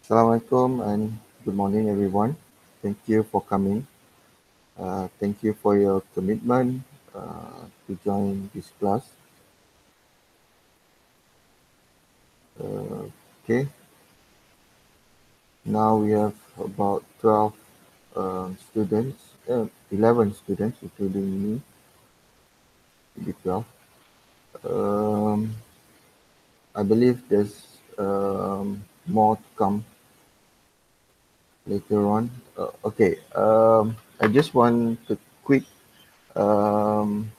Assalamualaikum and good morning, everyone. Thank you for coming. Thank you for your commitment to join this class. Okay, now we have about 12 students, 11 students, including me, maybe 12. Um, I believe there's more to come later on. Okay, I just want to quick um,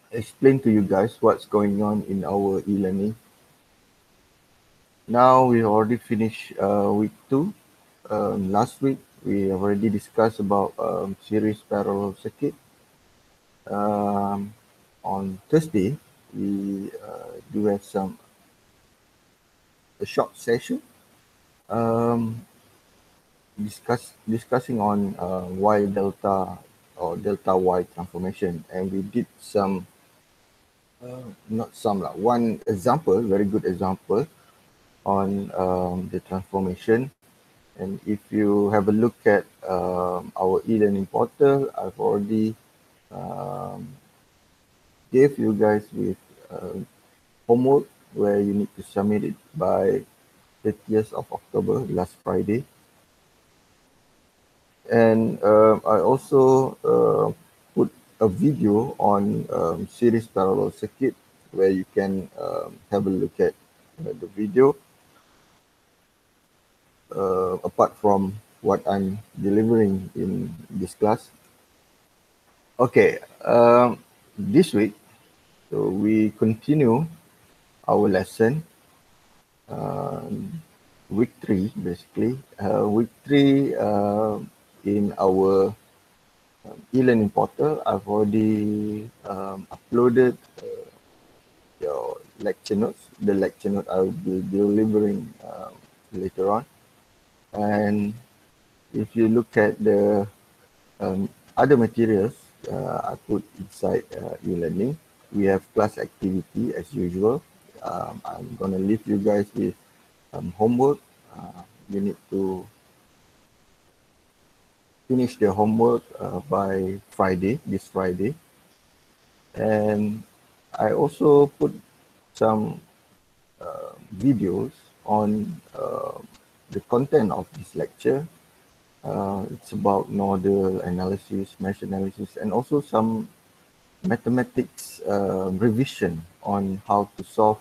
explain to you guys what's going on in our e-learning. Now we already finished week 2. Last week we have already discussed about series parallel circuit. Um, on Thursday we do have a short session discussing on Y delta or delta Y transformation, and we did not some lah, one example, very good example on the transformation. And if you have a look at our e-learning portal, I've already um, gave you guys with homework where you need to submit it by 30th of October, last Friday. And I also put a video on series parallel circuit where you can have a look at the video. Apart from what I'm delivering in this class. Okay, this week, so we continue our lesson, week 3 basically. Week 3 in our e-learning portal, I've already uploaded your lecture notes. The lecture note I will be delivering later on. And if you look at the other materials I put inside e-learning, we have class activity as usual. I'm going to leave you guys with homework. You need to finish the homework by Friday, this Friday. And I also put some videos on the content of this lecture. It's about nodal analysis, mesh analysis, and also some mathematics revision on how to solve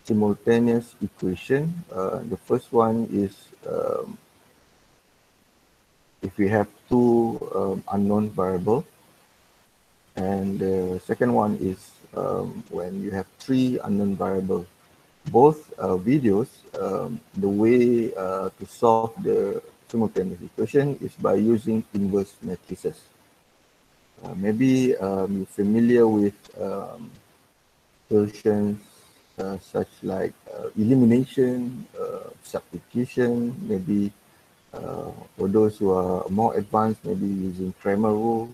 simultaneous equation. The first one is if we have two unknown variable, and the second one is when you have three unknown variable. Both videos, the way to solve the simultaneous equation is by using inverse matrices. Maybe you're familiar with solutions such like elimination, substitution, maybe for those who are more advanced, maybe using Cramer rule.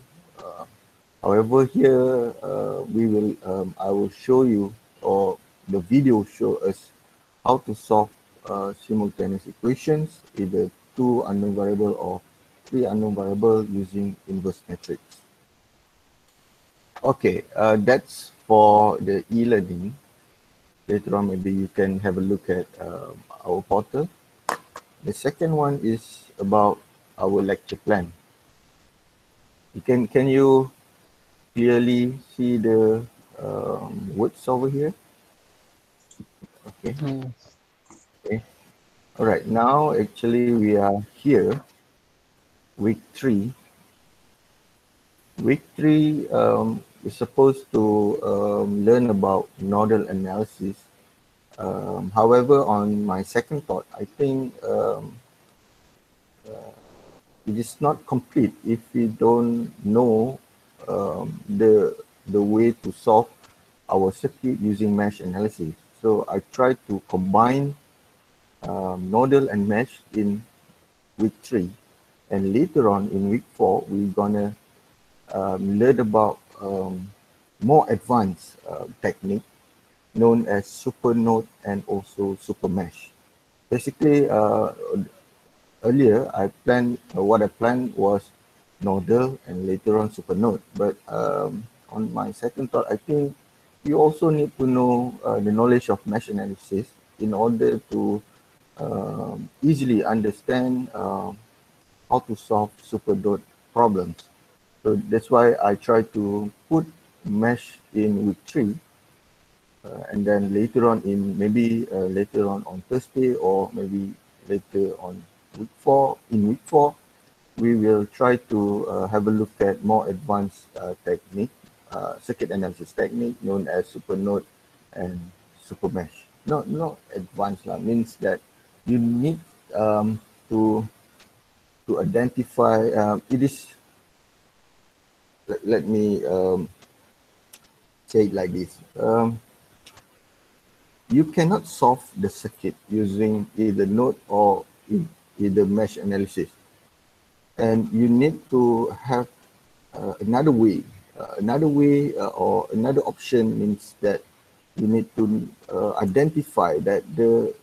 However, here I will show you, or the video show us how to solve simultaneous equations, either two unknown variable or three unknown variable using inverse matrix. Okay, that's for the e-learning. Later on, maybe you can have a look at our portal. The second one is about our lecture plan. Can you clearly see the words over here? Okay. Okay. All right. Now, actually, we are here, week 3. Week 3 is supposed to learn about nodal analysis. However, on my second thought, I think it is not complete if we don't know the way to solve our circuit using mesh analysis. So I try to combine nodal and mesh in week 3, and later on in week 4 we're gonna learn about more advanced technique known as super node and also super mesh. Basically, earlier what I planned was Nodal and later on Supernode. But on my second thought, I think you also need to know the knowledge of mesh analysis in order to easily understand how to solve Supernode problems. So that's why I try to put mesh in week 3, and then later on maybe later on Thursday, or maybe later on week 4. In week 4, we will try to have a look at more advanced technique, circuit analysis technique known as Supernode and Supermesh. Not advanced lah, means that you need to identify. It is. Let me say it like this. You cannot solve the circuit using either node or either mesh analysis. And you need to have another way. Or another option means that you need to identify that the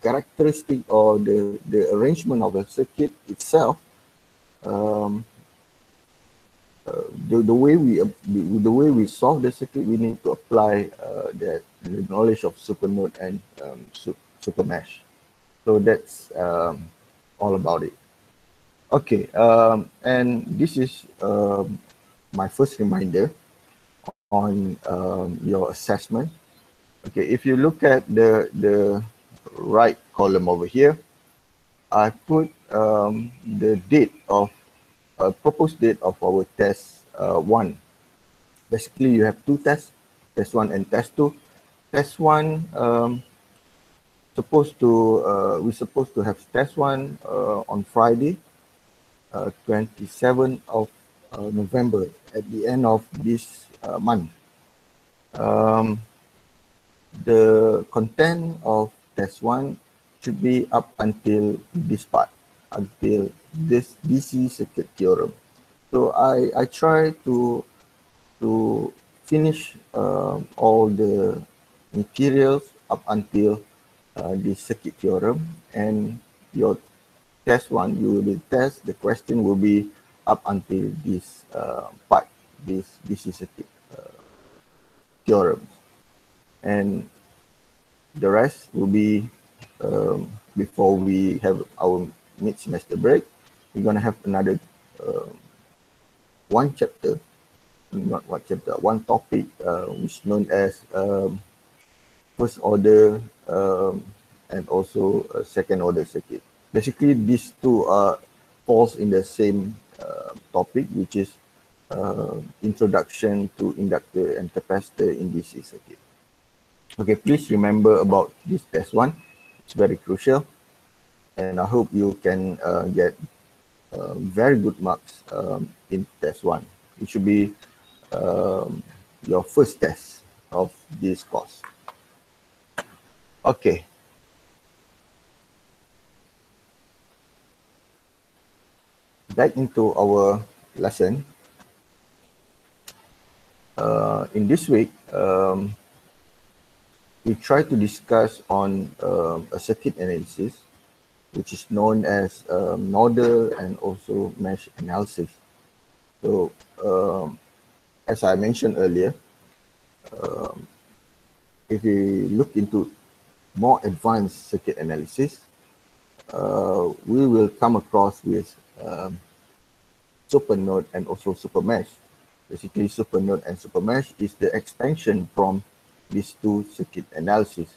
characteristic or the arrangement of the circuit itself, the way we solve the circuit, we need to apply the knowledge of Supernode and Supermesh. So that's all about it. Okay, and this is my first reminder on your assessment. Okay, if you look at the right column over here, I put the date of proposed date of our test 1. Basically, you have 2 tests, test 1 and test 2. Test 1, we're supposed to have test 1 on Friday, 27th of November, at the end of this month. The content of test 1 should be up until this part, until this DC circuit theorem. So I try to finish all the materials up until the circuit theorem, and your test 1, you will test, the question will be up until this part, this DC circuit theorem. And the rest will be before we have our mid-semester break. We're going to have another one topic which is known as first order and also second order circuit. Basically, these two falls in the same topic, which is introduction to inductor and capacitor in DC circuit. Okay, please remember about this test 1. It's very crucial, and I hope you can get very good marks in test 1. It should be your first test of this course. Okay. Back into our lesson. In this week, we try to discuss on a circuit analysis, which is known as nodal and also mesh analysis. So, as I mentioned earlier, if we look into more advanced circuit analysis, we will come across with Supernode and also Supermesh. Basically, Supernode and Supermesh is the expansion from these two circuit analysis.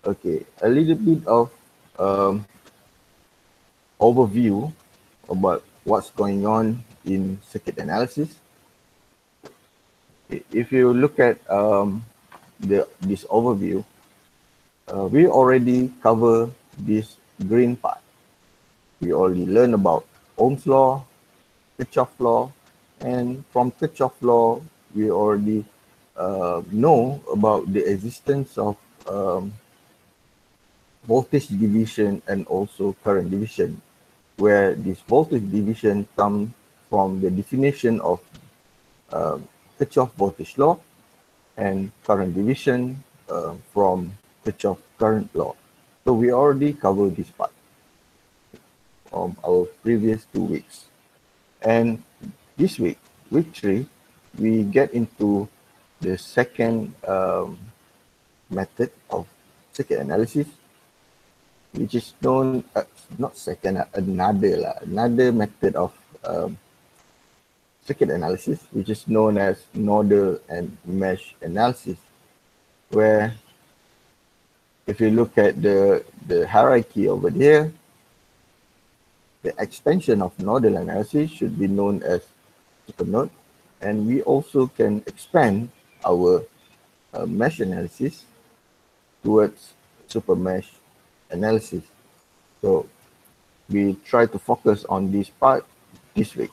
Okay, a little bit of overview about what's going on in circuit analysis. If you look at this overview, we already cover this green part. We already learned about Ohm's law, Kirchhoff's law, and from Kirchhoff's law, we already know about the existence of voltage division and also current division, where this voltage division comes from the definition of Kirchhoff voltage law, and current division from Kirchhoff current law. So we already covered this part from our previous 2 weeks. And this week, week 3, we get into the second method of circuit analysis, which is known, not second, another method of circuit analysis, which is known as nodal and mesh analysis, where if you look at the hierarchy over here, the extension of nodal analysis should be known as supernode, and we also can expand our mesh analysis towards super mesh analysis. So we try to focus on this part this week.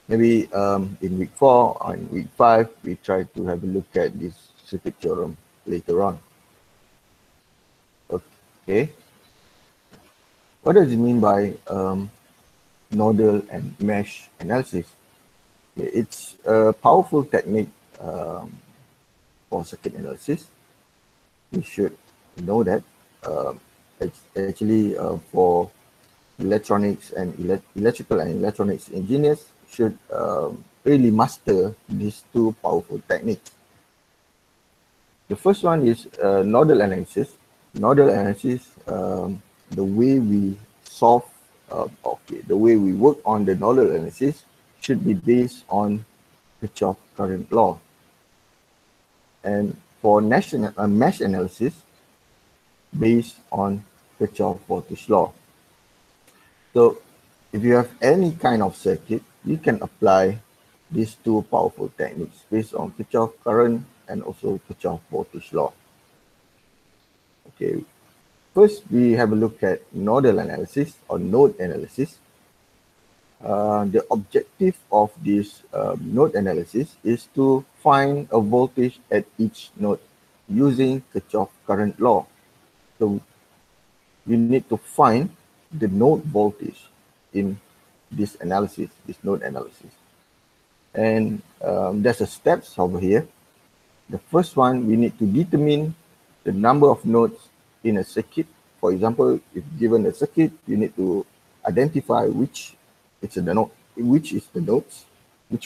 Maybe in week 4 or in week 5, we try to have a look at this circuit theorem later on. Okay. What does it mean by nodal and mesh analysis? It's a powerful technique for circuit analysis. You should know that. It's actually for electronics and electrical and electronics engineers should really master these two powerful techniques. The first one is nodal analysis. Nodal analysis, the way we solve, the way we work on the nodal analysis should be based on Kirchhoff current law. And for mesh analysis, based on Kirchhoff voltage law. So if you have any kind of circuit, you can apply these two powerful techniques based on Kirchhoff current and also Kirchhoff voltage law. Okay, first we have a look at nodal analysis or node analysis. The objective of this node analysis is to find a voltage at each node using Kirchhoff current law. So you need to find the node voltage in this analysis, this node analysis. And there's a steps over here. The first one, we need to determine the number of nodes in a circuit. For example, if given a circuit, you need to identify which is the node, which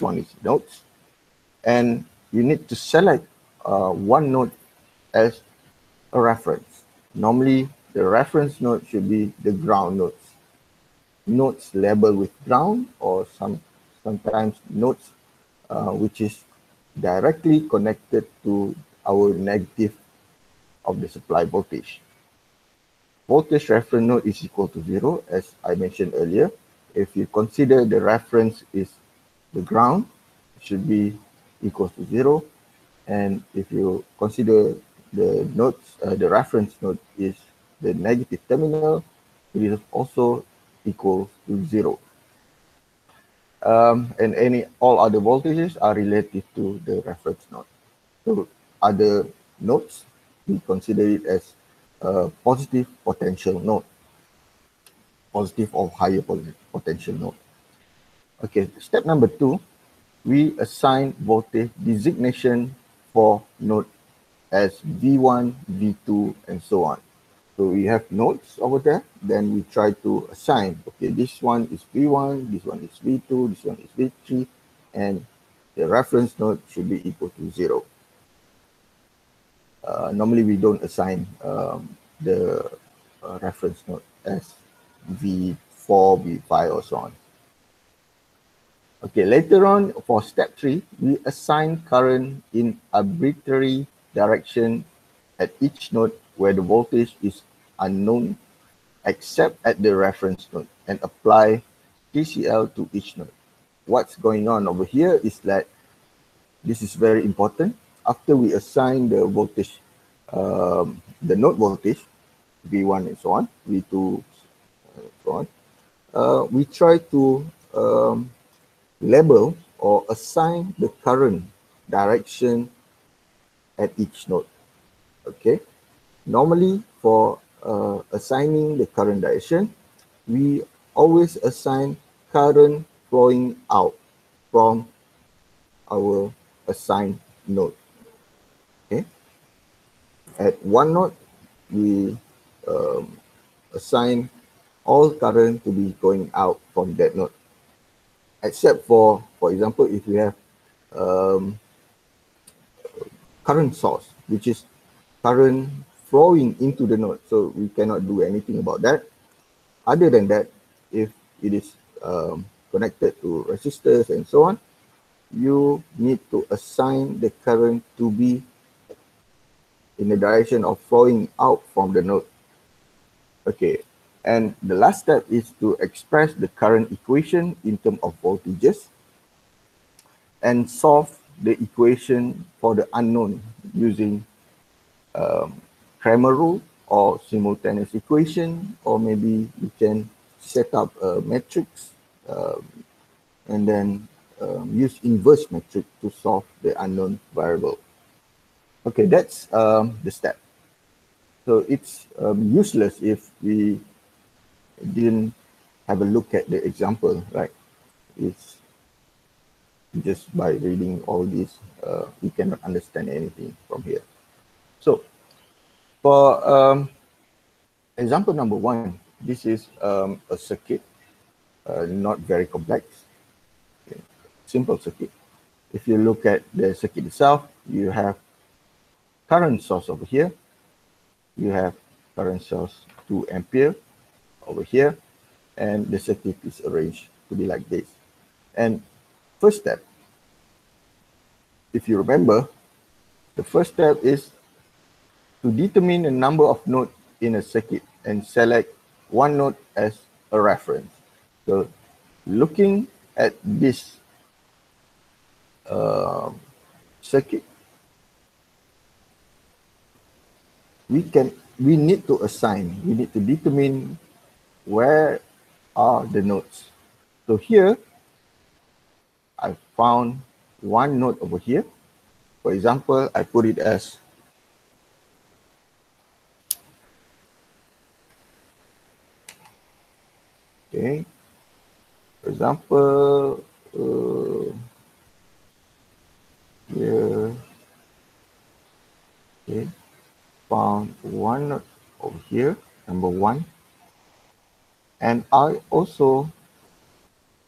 one is the nodes, and you need to select one node as a reference. Normally, the reference node should be the ground nodes. Nodes labeled with ground, or sometimes nodes which is directly connected to our negative of the supply voltage. Voltage reference node is equal to 0, as I mentioned earlier. If you consider the reference is the ground, it should be equal to 0. And if you consider the nodes, the reference node is the negative terminal, it is also equal to 0. And all other voltages are related to the reference node. So other nodes, we consider it as a positive potential node, positive or higher potential node. Okay, step number 2, we assign voltage designation for node as V1, V2, and so on. So we have nodes over there, then we try to assign, okay, this one is V1, this one is V2, this one is V3, and the reference node should be equal to 0. Normally we don't assign the reference node as V4, V5, or so on. Okay, later on for step 3, we assign current in arbitrary direction at each node where the voltage is unknown except at the reference node and apply TCL to each node. What's going on over here is that this is very important. After we assign the voltage, the node voltage, V1 and so on, V2 and so on, we try to label or assign the current direction at each node. Okay, normally for assigning the current direction, we always assign current flowing out from our assigned node. Okay, at one node, we assign all current to be going out from that node, except for example, if you have current source, which is current flowing into the node. So we cannot do anything about that. Other than that, if it is connected to resistors and so on, you need to assign the current to be in the direction of flowing out from the node. Okay, and the last step is to express the current equation in terms of voltages and solve the equation for the unknown using Cramer rule or simultaneous equation, or maybe you can set up a matrix and then use inverse matrix to solve the unknown variable. Okay, that's the step. So it's useless if we didn't have a look at the example, right? It's just by reading all this, we cannot understand anything from here. So for example number 1, this is a circuit, not very complex, okay. Simple circuit. If you look at the circuit itself, you have current source over here, you have current source 2 ampere over here, and the circuit is arranged to be like this. And first step, if you remember, the first step is to determine the number of nodes in a circuit and select one node as a reference. So looking at this circuit, we need to determine where are the nodes. So here, I found one node over here. For example, I put it as okay. For example, here, okay, found one node over here, number 1, and I also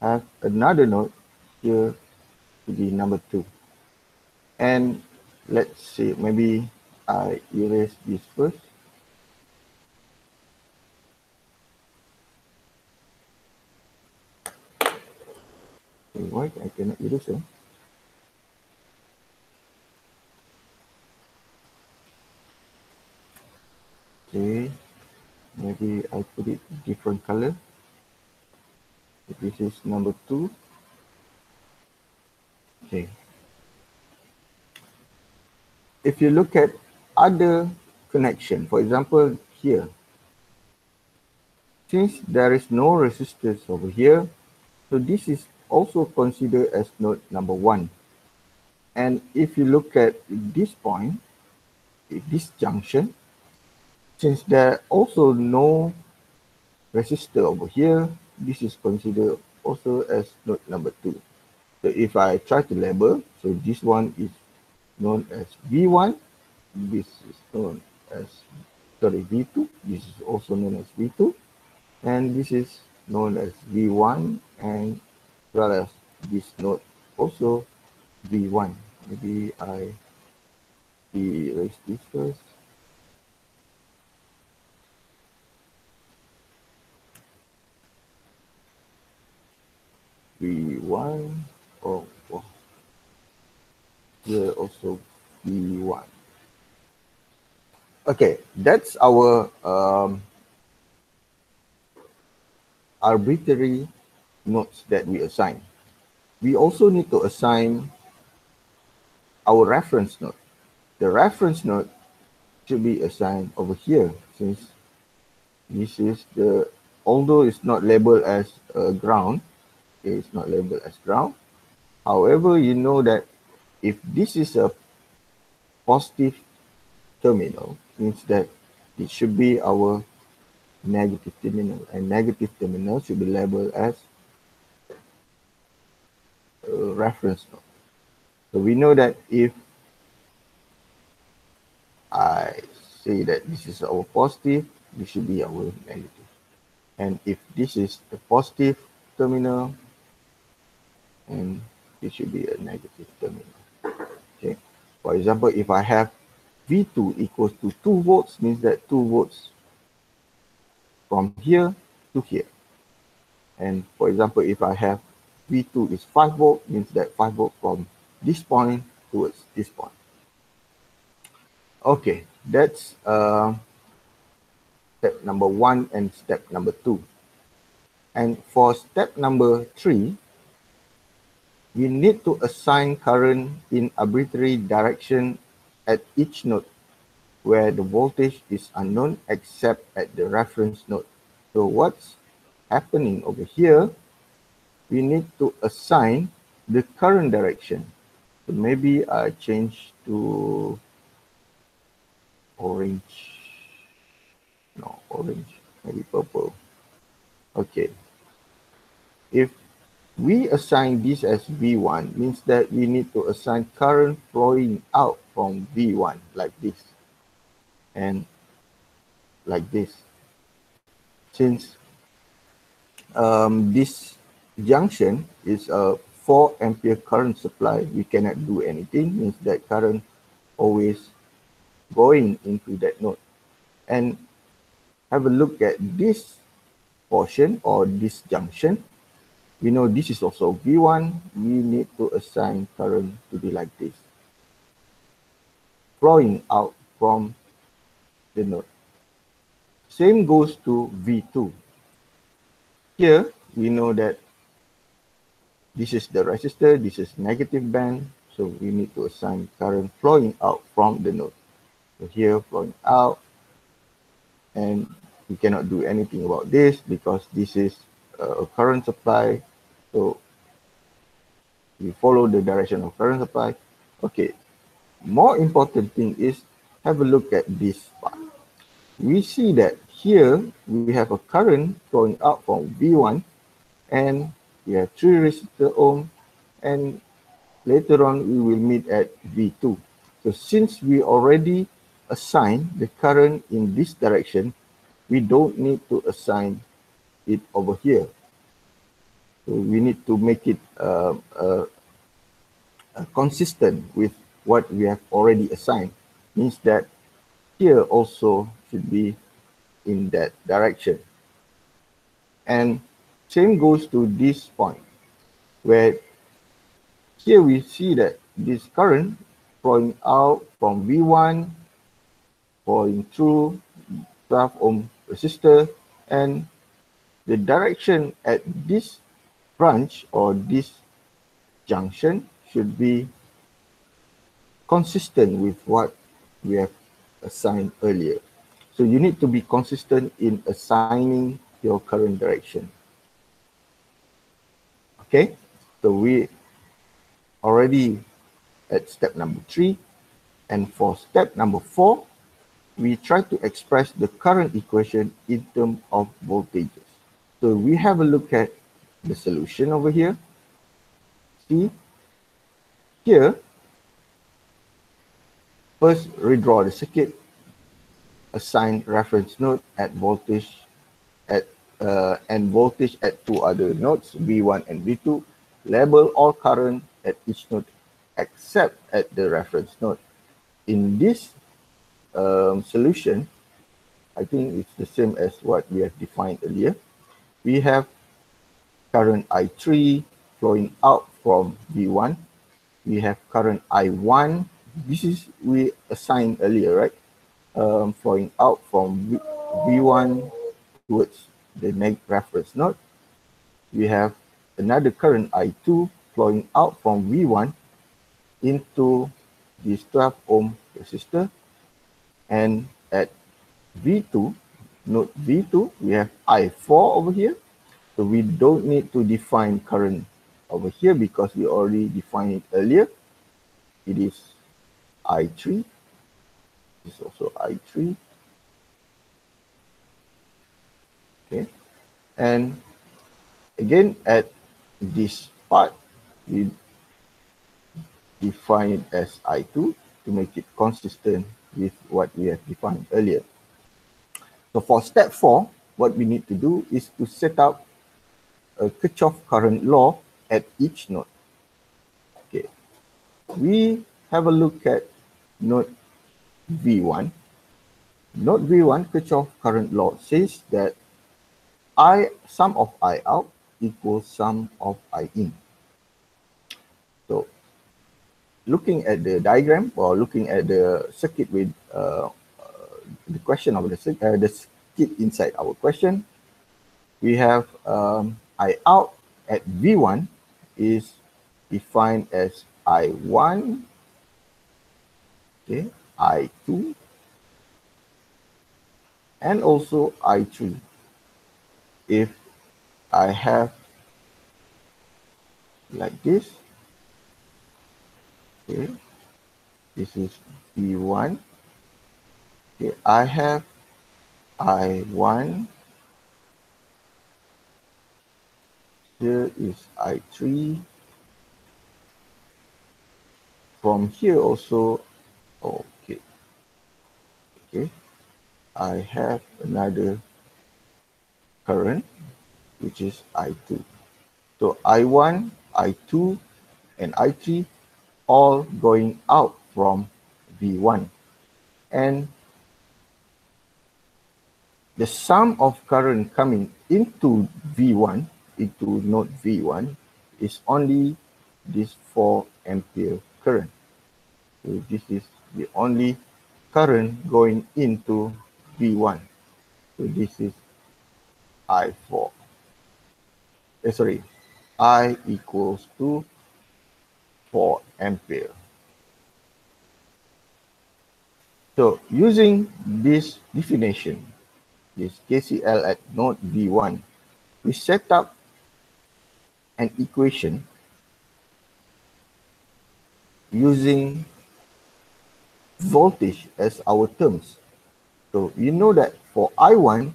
have another node here to be number 2. And let's see, maybe I erase this first. Okay, why I cannot erase it? Okay, maybe I put it different color. This is number 2. Okay. If you look at other connection, for example, here, since there is no resistors over here, so this is also considered as node number 1. And if you look at this point, this junction, since there are also no resistor over here, this is considered also as node number 2. So if I try to label, so this one is known as V1, this is known as, V2, this is also known as V2, and this is known as V1, and as well as this node also V1. Maybe I erase this first. V1, oh, here also V1. Okay, that's our arbitrary nodes that we assign. We also need to assign our reference node. The reference node should be assigned over here, since this is the, although it's not labeled as ground, it's not labeled as ground. However, you know that if this is a positive terminal, means that it should be our negative terminal, and negative terminal should be labeled as reference node. So we know that if I say that this is our positive, this should be our negative. And if this is the positive terminal, and this should be a negative terminal. Okay. For example, if I have V2 equals to 2 volts, means that 2 volts from here to here. And for example, if I have V2 is 5 volt, means that 5 volt from this point towards this point. Okay, that's step number 1 and step number 2. And for step number 3, we need to assign current in arbitrary direction at each node where the voltage is unknown except at the reference node. So what's happening over here, we need to assign the current direction. So maybe I change to orange. No, orange, maybe purple. Okay. If we assign this as V1, means that we need to assign current flowing out from V1 like this and like this. Since this junction is a 4 ampere current supply, we cannot do anything, means that current always going into that node. And have a look at this portion or this junction. We know this is also V1, we need to assign current to be like this, flowing out from the node. Same goes to V2. Here, we know that this is the resistor, this is negative band, so we need to assign current flowing out from the node. So here, flowing out, and we cannot do anything about this because this is a current supply, so we follow the direction of current supply. Okay, more important thing is have a look at this part. We see that here we have a current flowing out from V1 and we have 3 resistor ohm, and later on we will meet at V2. So since we already assigned the current in this direction, we don't need to assign it over here. So we need to make it consistent with what we have already assigned. Means that here also should be in that direction. And same goes to this point, where here we see that this current flowing out from V1, flowing through 12 ohm resistor, and the direction at this branch or this junction should be consistent with what we have assigned earlier. So you need to be consistent in assigning your current direction. Okay, so we already at step number 3, and for step number 4, we try to express the current equation in terms of voltages. So we have a look at the solution over here. See, here, first redraw the circuit, assign reference node at voltage at and voltage at 2 other nodes, V1 and V2. Label all current at each node except at the reference node. In this solution, I think it's the same as what we have defined earlier. We have current I3 flowing out from V1. We have current I1. This is we assigned earlier, right? Flowing out from V1 towards the reference node. We have another current I2 flowing out from V1 into this 12 ohm resistor. And at V2, node V2, we have I4 over here. So we don't need to define current over here because we already defined it earlier. It is I3. This is also I3. Okay. And again, at this part, we define it as I2 to make it consistent with what we have defined earlier. So for step 4, what we need to do is to set up a Kirchhoff current law at each node. Okay, we have a look at node V1. Node V1 Kirchhoff current law says that sum of I out equals sum of I in. So looking at the diagram or looking at the circuit with the question of the circuit inside our question, we have I out at V1 is defined as I1, okay, I2, and also I3. If I have like this, okay, this is V1, okay, I have I1, here is I3, from here also, okay, I have another current, which is I2. So I1, I2, and I3 all going out from V1. And the sum of current coming into V1, into node V1, is only this 4 ampere current. So this is the only current going into V1. So this is I4. I equals to 4 ampere. So using this definition, this KCL at node V1, we set up an equation using voltage as our terms. So you know that for I1,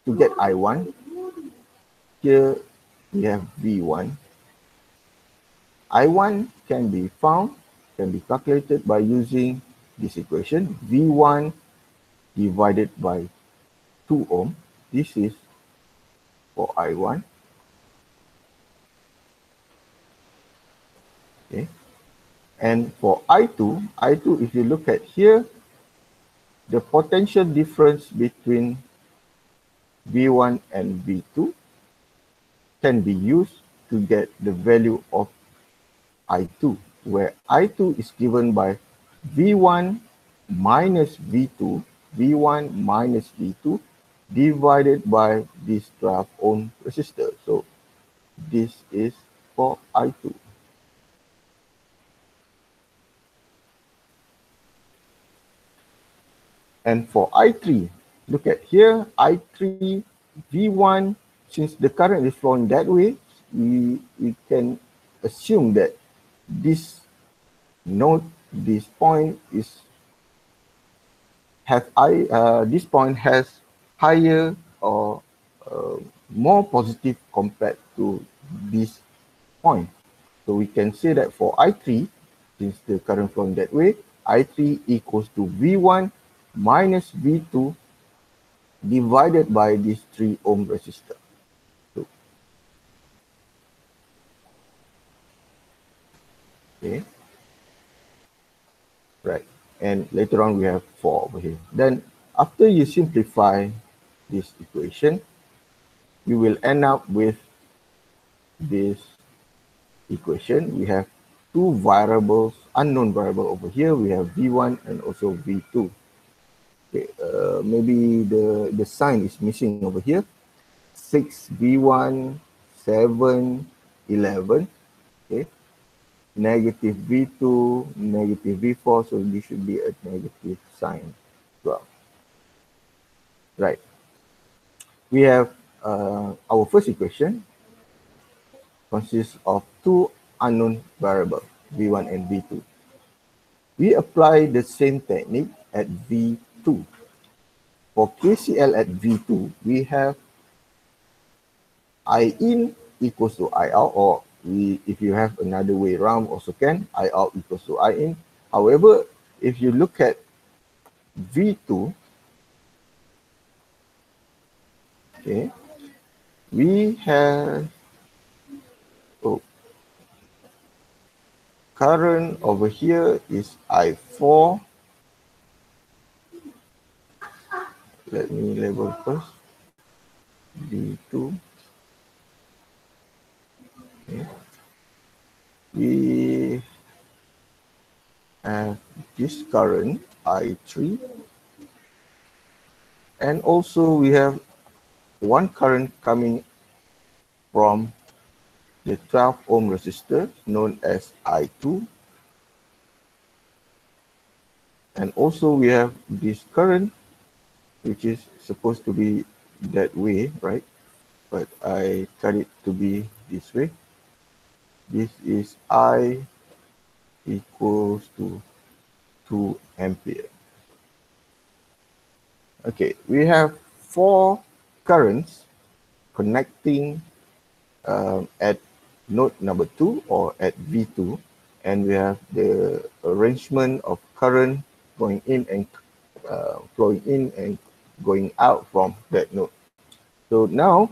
to get I1, here we have V1. I1 can be found, can be calculated by using this equation, V1 divided by 2 ohm. This is for I1. Okay. And for I2, if you look at here, the potential difference between V1 and V2 can be used to get the value of I2, where I2 is given by V1 minus V2, V1 minus V2 divided by this 12 ohm resistor. So this is for I2. And for I3, look at here, I3, V1, since the current is flowing that way, we can assume that this node, this point is this point has higher or more positive compared to this point. So we can say that for I3, since the current flowing that way, I3 equals to V1 minus V2 divided by this 3 ohm resistor. So, okay. Right. And later on we have 4 over here. Then after you simplify this equation, you will end up with this equation. We have 2 variables, unknown variable over here. We have V1 and also V2. Okay, maybe the sign is missing over here. 6 V1, 7, 11. Okay. Negative V2, negative V4, so this should be a negative sign as well. Right. We have our first equation consists of 2 unknown variables, V1 and V2. We apply the same technique at V2. For KCL at V2, we have I in equals to I out, or if you have another way around also can, I out equals to I in. However, if you look at V2, okay, we have current over here is I4. Let me label first. V2. Okay. We have this current I3, and also we have one current coming from the 12 ohm resistor known as I2, and also we have this current which is supposed to be that way, right? But I cut it to be this way. This is I equals to 2 ampere. Okay, we have 4 currents connecting at node number 2 or at V2, and we have the arrangement of current going in and flowing in and going out from that node. So now,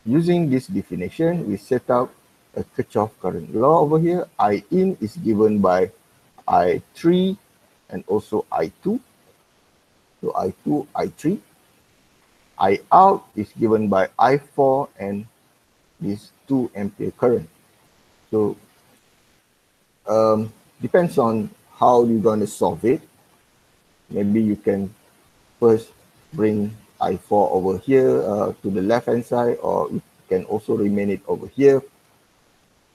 using this definition, we set up a Kirchhoff current law over here. I in is given by I3 and also I2. So I2, I3. I out is given by I4 and this 2 ampere current. So depends on how you're going to solve it. Maybe you can first bring I4 over here to the left hand side, or you can also remain it over here.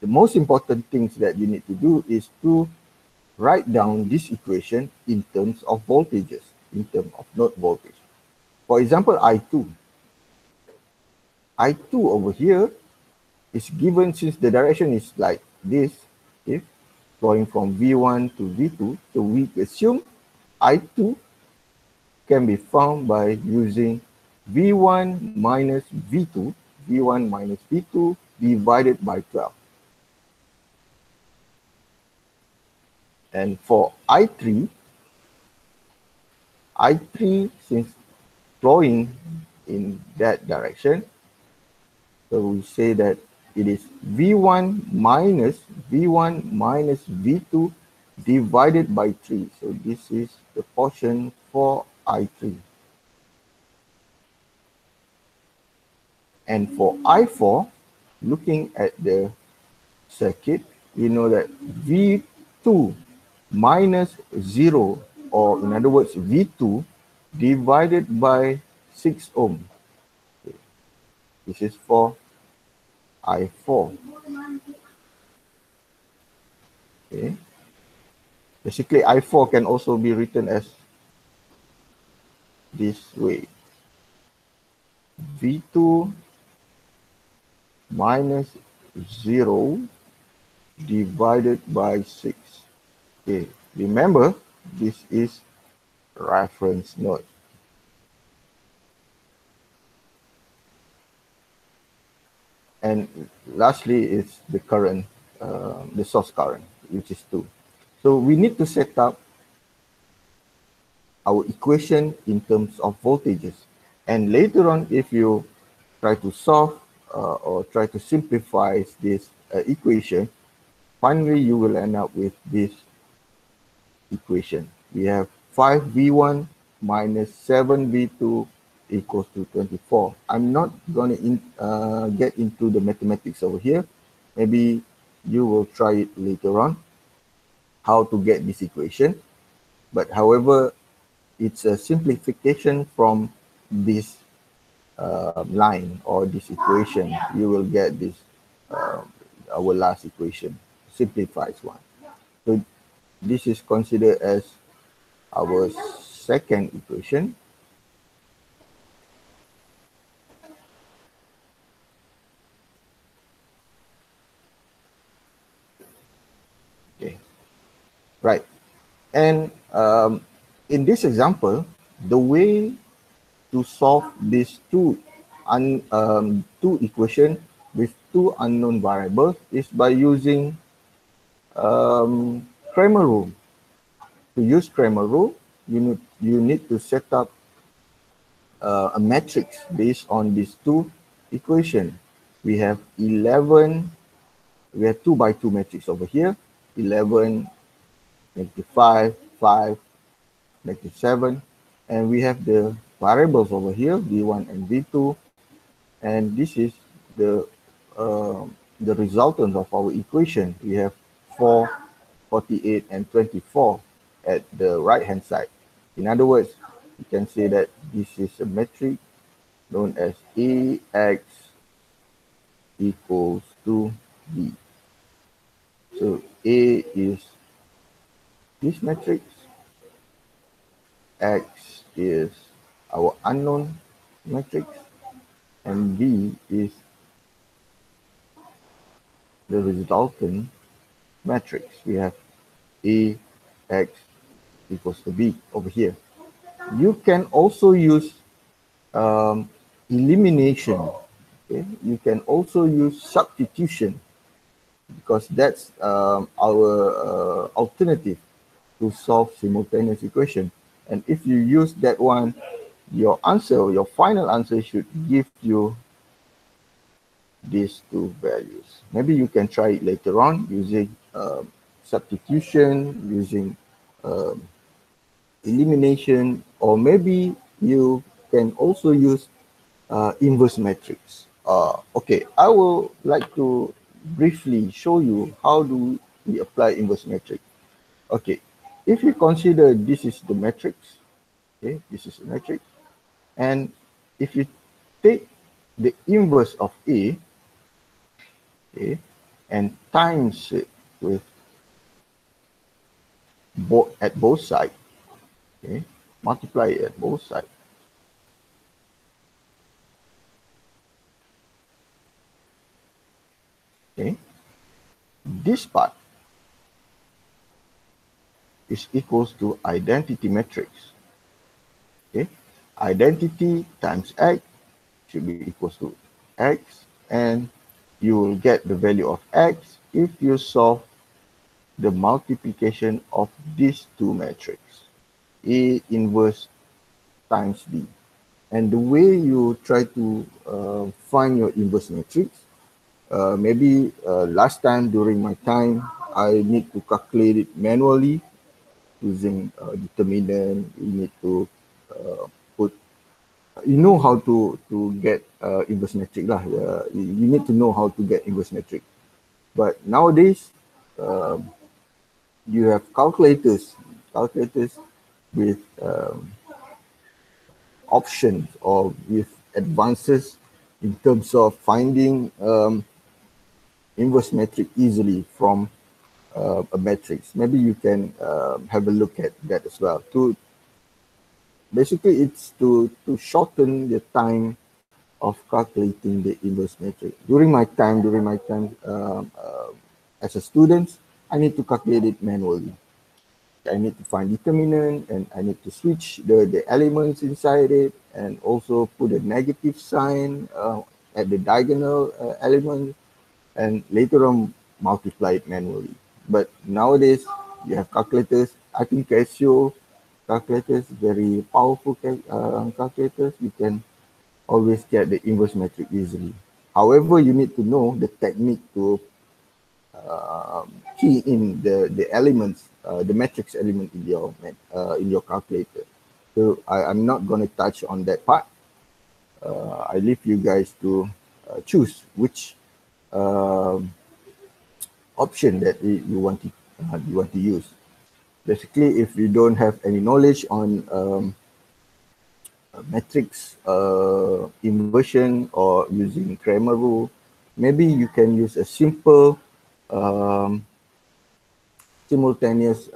The most important things that you need to do is to write down this equation in terms of voltages, in terms of node voltage. For example, I2. I2 over here is given, since the direction is like this, if going from V1 to V2, so we assume I2 can be found by using V1 minus V2, V1 minus V2 divided by 12. And for I3, since flowing in that direction, so we say that it is V1 minus V2 divided by 3. So this is the portion for I3. And for I4, looking at the circuit, we know that V2 minus 0, or in other words, V2 divided by 6 ohm. Okay. This is for I4. Okay. Basically, I4 can also be written as this way. V2 minus 0 divided by 6. Okay, remember, this is reference node. And lastly is the current, the source current, which is 2. So we need to set up our equation in terms of voltages. And later on, if you try to solve or try to simplify this equation, finally you will end up with this equation. We have 5V1 minus 7V2 equals to 24. I'm not going to get into the mathematics over here. Maybe you will try it later on, how to get this equation. But however, it's a simplification from this line or this equation. You will get this, our last equation, simplifies one. So this is considered as our second equation. Okay, right. And in this example, the way to solve these two equations with two unknown variables is by using Cramer rule. To use Cramer rule, you need to set up a matrix based on these two equations. We have 11, we have 2 by 2 matrix over here, 11, -5, 5, -7, and we have the variables over here, V1 and V2, and this is the resultant of our equation. We have 4, 48, and 24 at the right hand side. In other words, you can say that this is a metric known as AX equals to B. So A is this matrix, X is our unknown matrix, and B is the resultant matrix. We have AX equals to B over here. You can also use elimination. Okay? You can also use substitution, because that's our alternative to solve simultaneous equation. And if you use that one, your answer, your final answer should give you these two values. Maybe you can try it later on using substitution, using elimination, or maybe you can also use inverse matrix. Okay, I would like to briefly show you how do we apply inverse matrix. Okay, if you consider this is the matrix, okay, this is the matrix, and if you take the inverse of A, okay, and times it with both sides, okay, multiply it at both sides. Okay, this part is equals to identity matrix. Okay, identity times X should be equals to X, and you will get the value of X if you solve the multiplication of these two matrices, A inverse times B. And the way you try to find your inverse matrix, maybe last time during my time, I need to calculate it manually using determinant. You need to put, you know how to get inverse matrix lah. You need to know how to get inverse matrix. But nowadays, you have calculators with options or with advances in terms of finding inverse matrix easily from a matrix. Maybe you can have a look at that as well. Basically, it's to shorten the time of calculating the inverse matrix. During my time as a student, I need to calculate it manually. I need to find determinant, and I need to switch the elements inside it, and also put a negative sign at the diagonal element, and later on multiply it manually. But nowadays, you have calculators. I think Casio calculators, very powerful calculators. You can always get the inverse matrix easily. However, you need to know the technique to key in the elements, the matrix element in your calculator. So I'm not going to touch on that part. I leave you guys to choose which option that you want to use. Basically, if you don't have any knowledge on matrix inversion or using Cramer rule, maybe you can use a simple simultaneous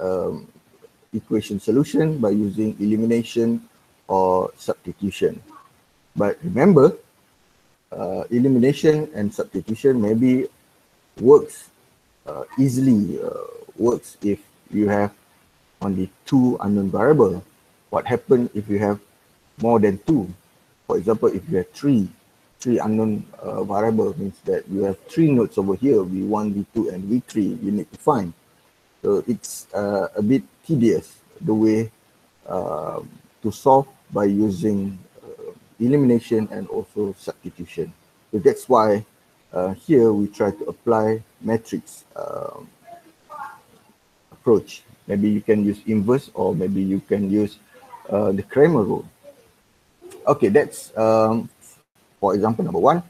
equation solution by using elimination or substitution. But remember, elimination and substitution maybe works easily, works if you have only two unknown variables. What happens if you have more than two? For example, if you have three unknown variables, means that you have three nodes over here, V1, V2, and V3 you need to find. So it's a bit tedious. the way to solve by using elimination and also substitution. So that's why here we try to apply matrix approach. Maybe you can use inverse, or maybe you can use the Kramer rule. Okay, that's for example number one.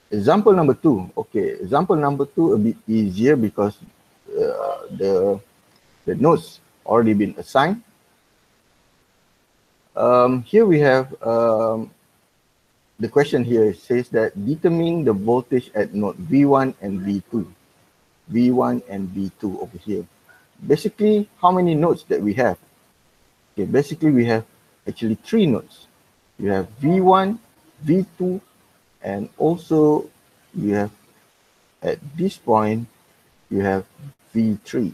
Example number two. Okay, example number two a bit easier because the nodes already been assigned. Here we have the question here says that determine the voltage at node V1 and V2. V1 and V2 over here. Basically, how many nodes that we have? Okay, basically we have actually three nodes. You have V1, V2, and also you have at this point you have V3.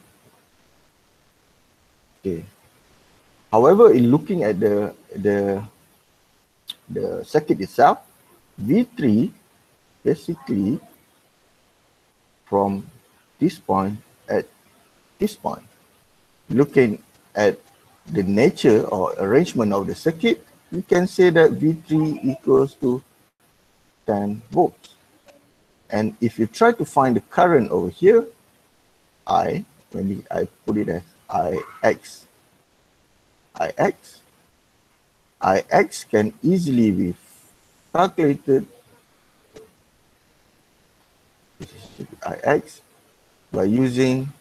Okay. However, in looking at the circuit itself, V3 basically from this point at this point. Looking at the nature or arrangement of the circuit, we can say that V3 equals to 10 volts. And if you try to find the current over here, maybe I put it as Ix can easily be calculated, Ix, by using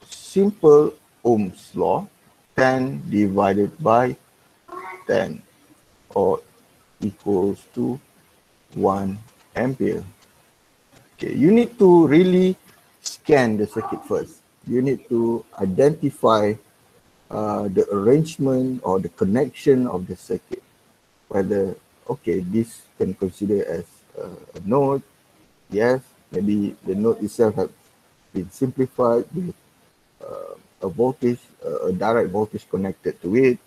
simple Ohm's law, 10 divided by 10, or equals to 1 ampere. Okay, you need to really scan the circuit first. You need to identify the arrangement or the connection of the circuit. Whether, okay, this can consider as a node. Yes, maybe the node itself has been simplified with a voltage, a direct voltage connected to it.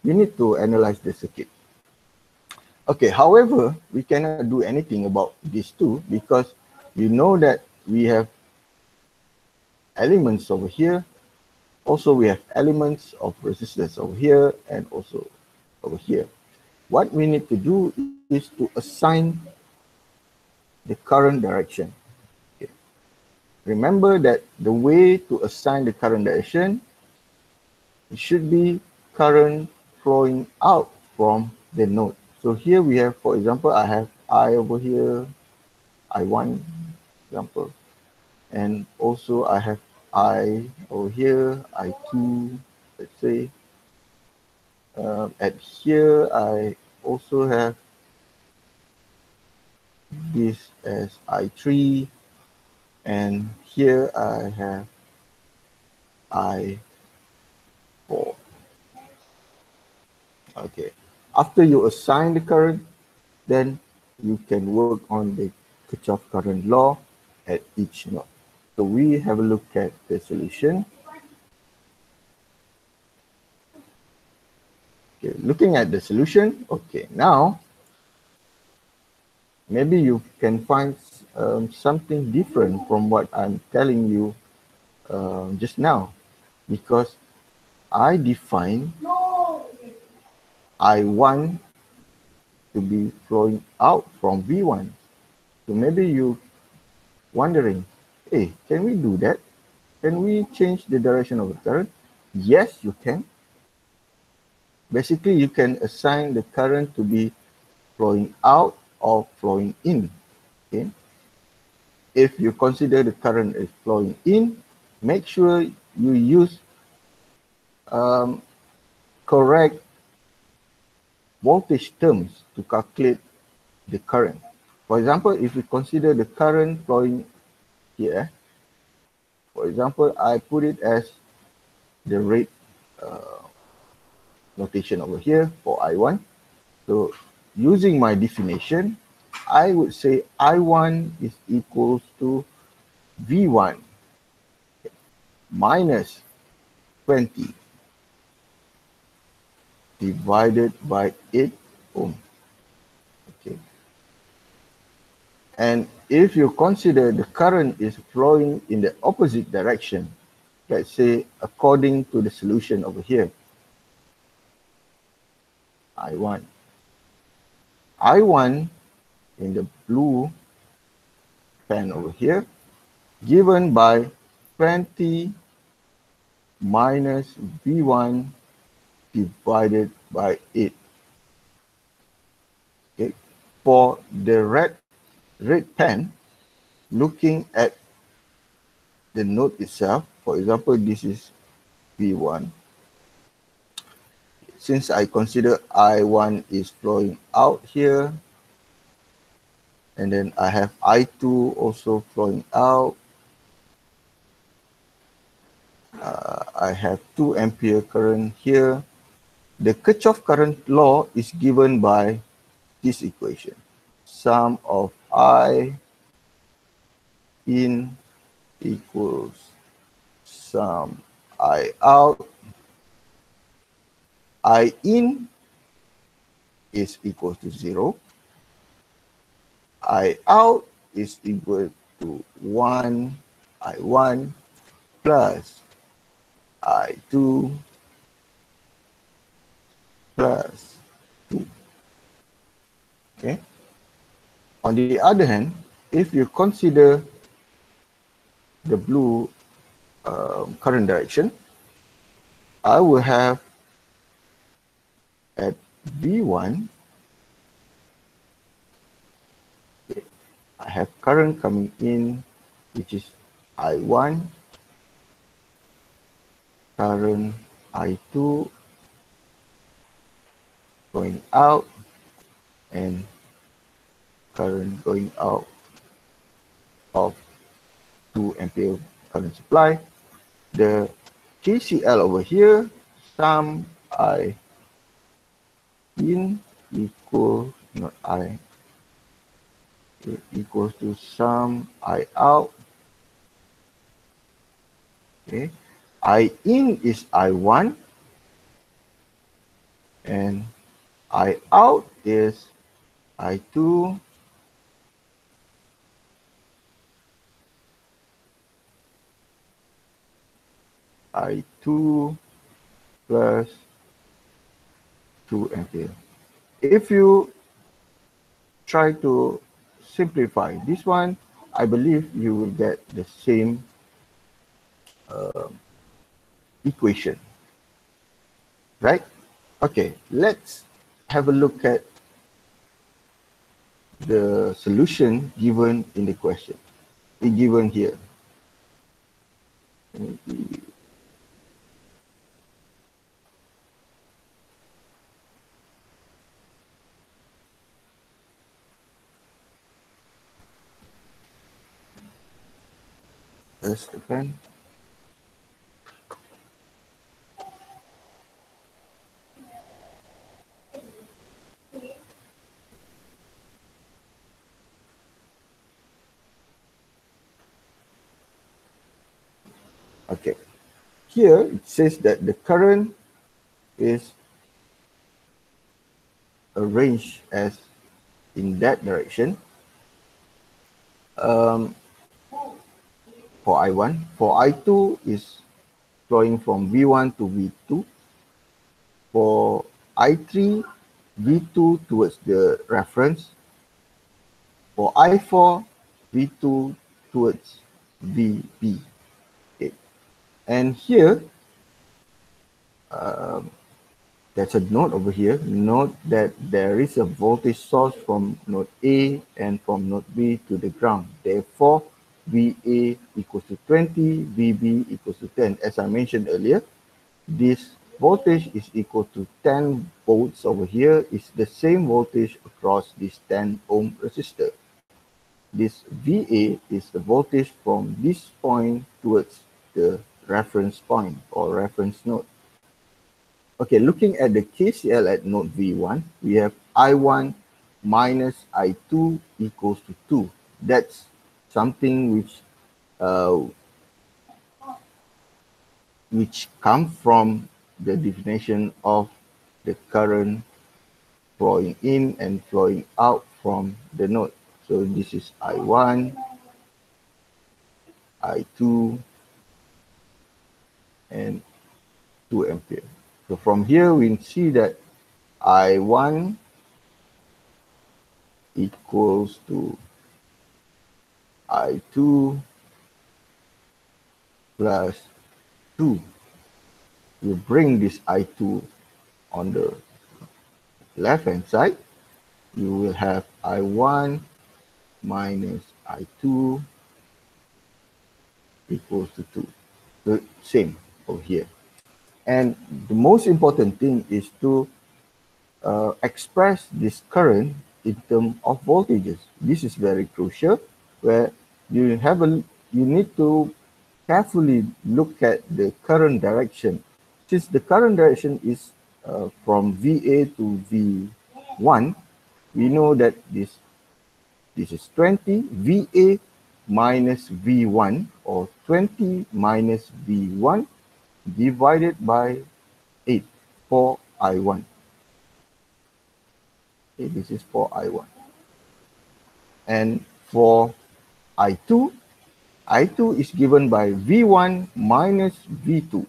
You need to analyze the circuit. Okay, however, we cannot do anything about these two because you know that we have elements over here. Also, we have elements of resistance over here and also over here. What we need to do is to assign the current direction. Okay. Remember that the way to assign the current direction, it should be current flowing out from the node. So here we have, for example, I have I over here, I1 example, and also I have I over here, I2, let's say. At here, I also have this as I3, and here I have I4. Okay. After you assign the current, then you can work on the Kirchhoff current law at each node. So we have a look at the solution. Okay, looking at the solution. Okay, now maybe you can find something different from what I'm telling you just now, because I define I1 to be flowing out from V1. So maybe you wondering, hey, can we do that? Can we change the direction of the current? Yes, you can. Basically, you can assign the current to be flowing out or flowing in. Okay. If you consider the current is flowing in, make sure you use correct voltage terms to calculate the current. For example, if we consider the current flowing here, for example, I put it as the rate notation over here for I1. So using my definition, I would say I1 is equals to V1 minus 20 divided by 8 ohm. Okay. And if you consider the current is flowing in the opposite direction, let's say according to the solution over here, I1. I1 in the blue pen over here, given by 20 minus V1 divided by 8. Okay. For the red pen, looking at the node itself, for example, this is V1. Since I consider I1 is flowing out here, and then I have I2 also flowing out, I have 2 ampere current here. The Kirchhoff current law is given by this equation. Sum of I in equals sum I out. I in is equal to 0. I out is equal to 1 I1 plus I2 plus 2. Okay. On the other hand, if you consider the blue current direction, I will have at V1, okay, I have current coming in, which is I1, current I2 going out, and current going out of 2 ampere current supply. The KCL over here, sum I in equals, not I, it equals to sum I out. Okay, I in is I1, and I out is I2 I2 plus 2 ampere. If you try to simplify this one, I believe you will get the same equation, right? Okay, let's have a look at the solution given in the question, given here. That's the pen. Okay, here it says that the current is arranged as in that direction. For I1, for I2 is flowing from V1 to V2. For I3, V2 towards the reference. For I4, V2 towards VB. Okay. And here, there's a note over here. Note that there is a voltage source from node A and from node B to the ground. Therefore, VA equals to 20, VB equals to 10. As I mentioned earlier, this voltage is equal to 10 volts over here. It's the same voltage across this 10 ohm resistor. This VA is the voltage from this point towards the reference point or reference node. Okay, looking at the KCL at node V1, we have I1 minus I2 equals to 2. That's something which comes from the definition of the current flowing in and flowing out from the node. So this is I1, I2, and 2 ampere. So from here we see that I1 equals to I2 plus 2. You bring this I2 on the left hand side, you will have I1 minus I2 equals to 2. The same over here. And the most important thing is to express this current in terms of voltages. This is very crucial, where you need to carefully look at the current direction. Since the current direction is from VA to V1, we know that this is 20 VA minus V1, or 20 minus V1 divided by 8 for I1. Okay, this is for I1. And for I2, I2 is given by V1 minus V2.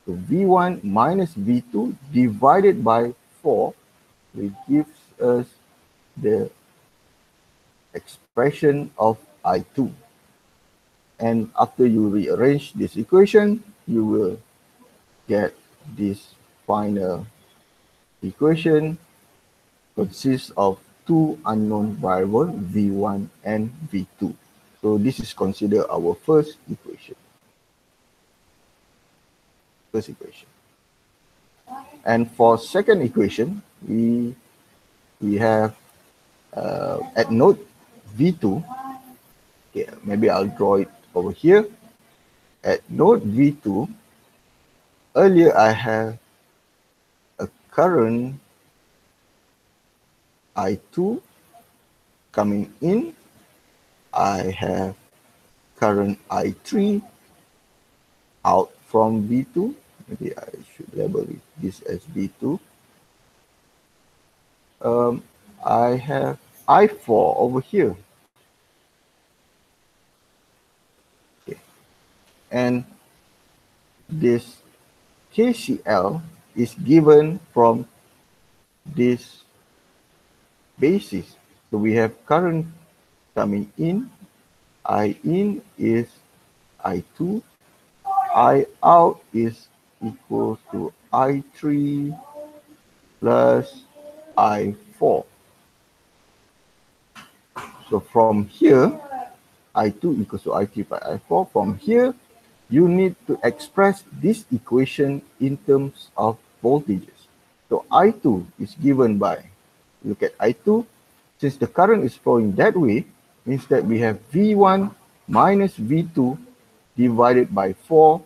So V1 minus V2 divided by 4, which gives us the expression of I2. And after you rearrange this equation, you will get this final equation consists of two unknown variables, V1 and V2. So this is considered our first equation. And for second equation, we have at node V2. Okay, maybe I'll draw it over here. At node V2, earlier I have a current I2 coming in. I have current I3 out from V2. Maybe I should label this as V2. I have I4 over here. Okay. And this KCL is given from this basis. So we have current coming in. I in is I2. I out is equals to I3 plus I4. So from here, I2 equals to I3 by I4. From here, you need to express this equation in terms of voltages. So I2 is given by, look at I2, since the current is flowing that way, means that we have V1 minus V2 divided by 4,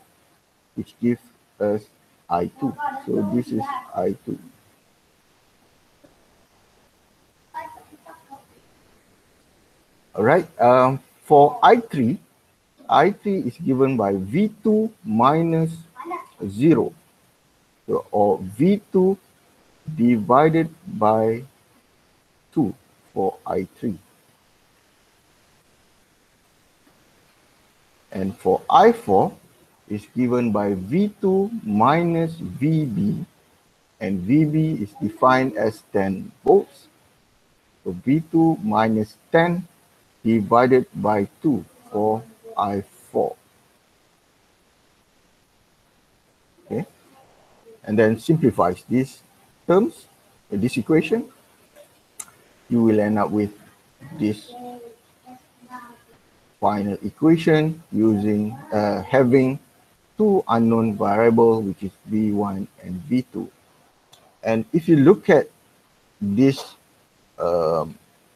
which gives us I2. So this is I2. All right. For I3, I3 is given by V2 minus 0. So, or V2 divided by 2 for I3. And for I4 is given by V2 minus VB, and VB is defined as 10 volts. So V2 minus 10 divided by 2 for I4. Okay, and then simplifies these terms, this equation, you will end up with this final equation using having two unknown variables, which is V1 and V2. And if you look at this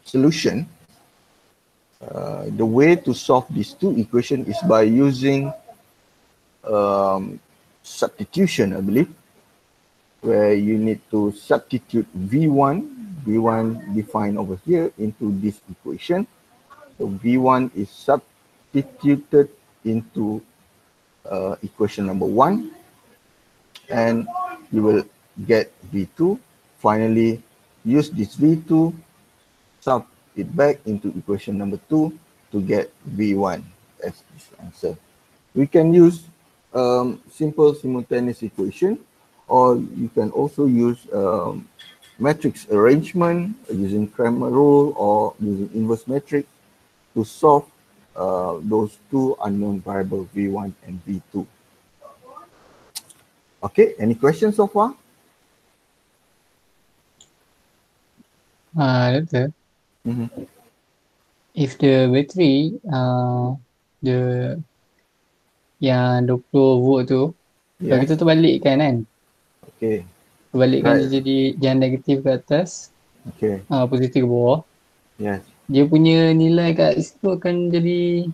solution, the way to solve these two equations is by using substitution, I believe, where you need to substitute V1 defined over here into this equation. So V1 is substituted into equation number 1, and you will get V2. Finally, use this V2, sub it back into equation number 2 to get V1 as this answer. We can use simple simultaneous equation, or you can also use matrix arrangement using Cramer rule or using inverse matrix to solve those two unknown variables V1 and V2. Okay, any questions so far? Doctor, if the battery the yang 20 volt tu, kalau Yes. kita terbalikkan kan, Okay. terbalikkan Right. dia jadi yang negatif ke atas, Okay. positif ke bawah, Yes. dia punya nilai kat situ akan jadi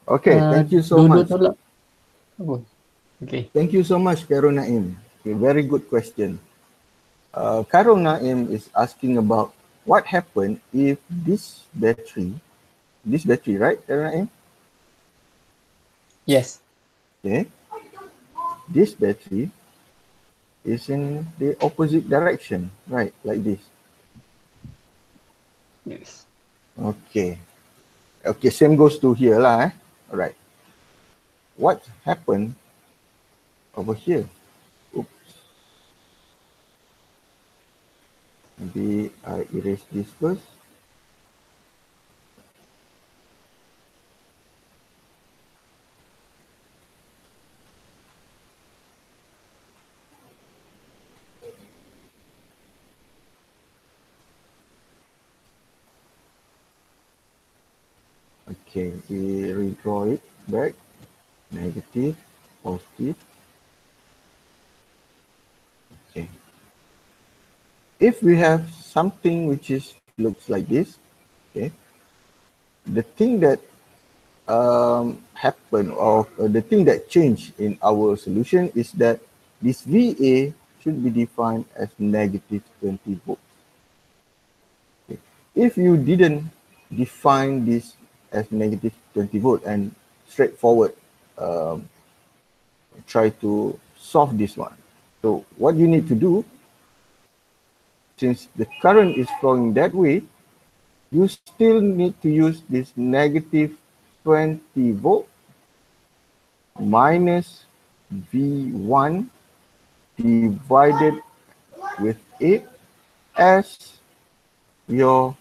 Okay. Thank you so dua-dua much. tolak. Oh, okay. Thank you so much, Khairul Naim. Okay, very good question. Khairul Naim is asking about what happened if this battery, right, Khairul Naim? Yes. Okay. This battery is in the opposite direction, right? Like this. Yes. Okay. Okay, same goes to here lah. All right. What happened over here? Oops. Maybe I erase this first. Okay, we redraw it back. Negative, positive. Okay. If we have something which looks like this, okay, the thing that happened or the thing that changed in our solution is that this VA should be defined as negative 20 volts. Okay. If you didn't define this as negative 20 volt and straightforward try to solve this one. So what you need to do, since the current is flowing that way, you still need to use this negative 20 volt minus V1 divided with 8 as your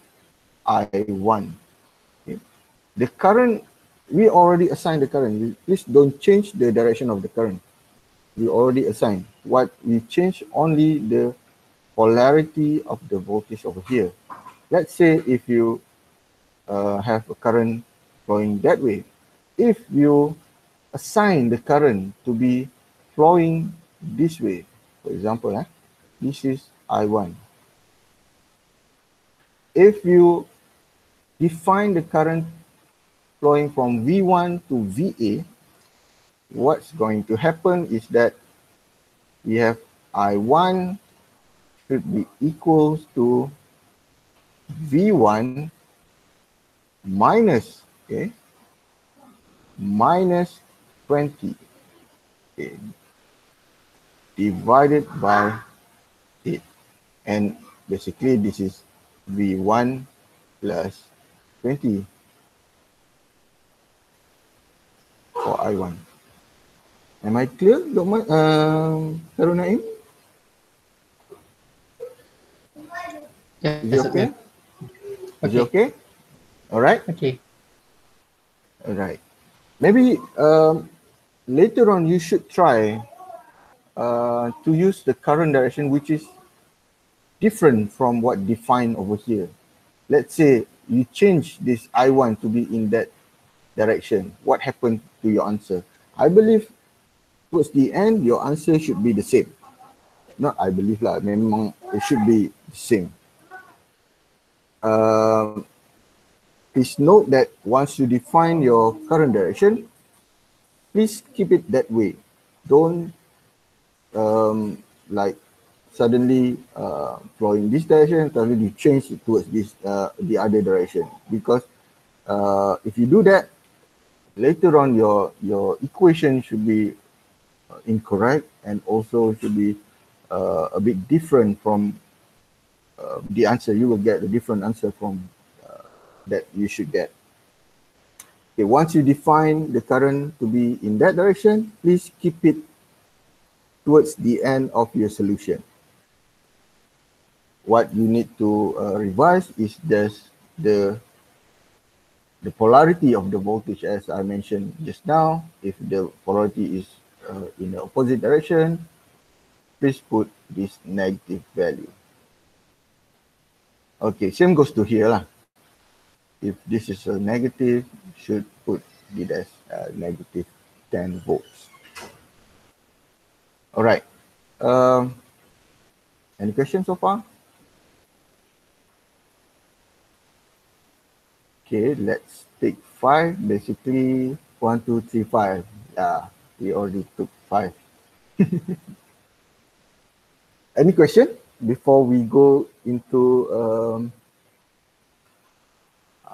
I1. Okay. The current, we already assigned the current. Please don't change the direction of the current. We already assigned. What we change only the polarity of the voltage over here. Let's say if you have a current flowing that way, if you assign the current to be flowing this way, for example, this is I1. If you define the current flowing from V1 to VA, what's going to happen is that we have I1 should be equals to V1 minus, okay, minus 20, okay, divided by 8. And basically this is V1 plus 20 for I1. Am I clear, Dr. Khairul Naim? Yes, Is it okay? Okay. Is it okay? All right? Okay. All right. Maybe later on you should try to use the current direction which is different from what defined over here. Let's say you change this I1 to be in that direction. What happened to your answer? I believe towards the end, your answer should be the same. Not I believe lah, memang it should be the same. Please note that once you define your current direction, please keep it that way. Don't like suddenly flow in this direction, suddenly you change it towards this the other direction. Because if you do that, later on your equation should be incorrect and also should be a bit different from the answer. You will get a different answer from that you should get. Okay, once you define the current to be in that direction, please keep it towards the end of your solution. what you need to revise is just the polarity of the voltage, as I mentioned just now. If the polarity is in the opposite direction, please put this negative value. Okay, same goes to here lah. If this is a negative, should put it as negative 10 volts. All right. Um, any questions so far? Okay, let's take 5. Basically, 1, 2, 3, 5. Yeah, we already took 5. Any question before we go into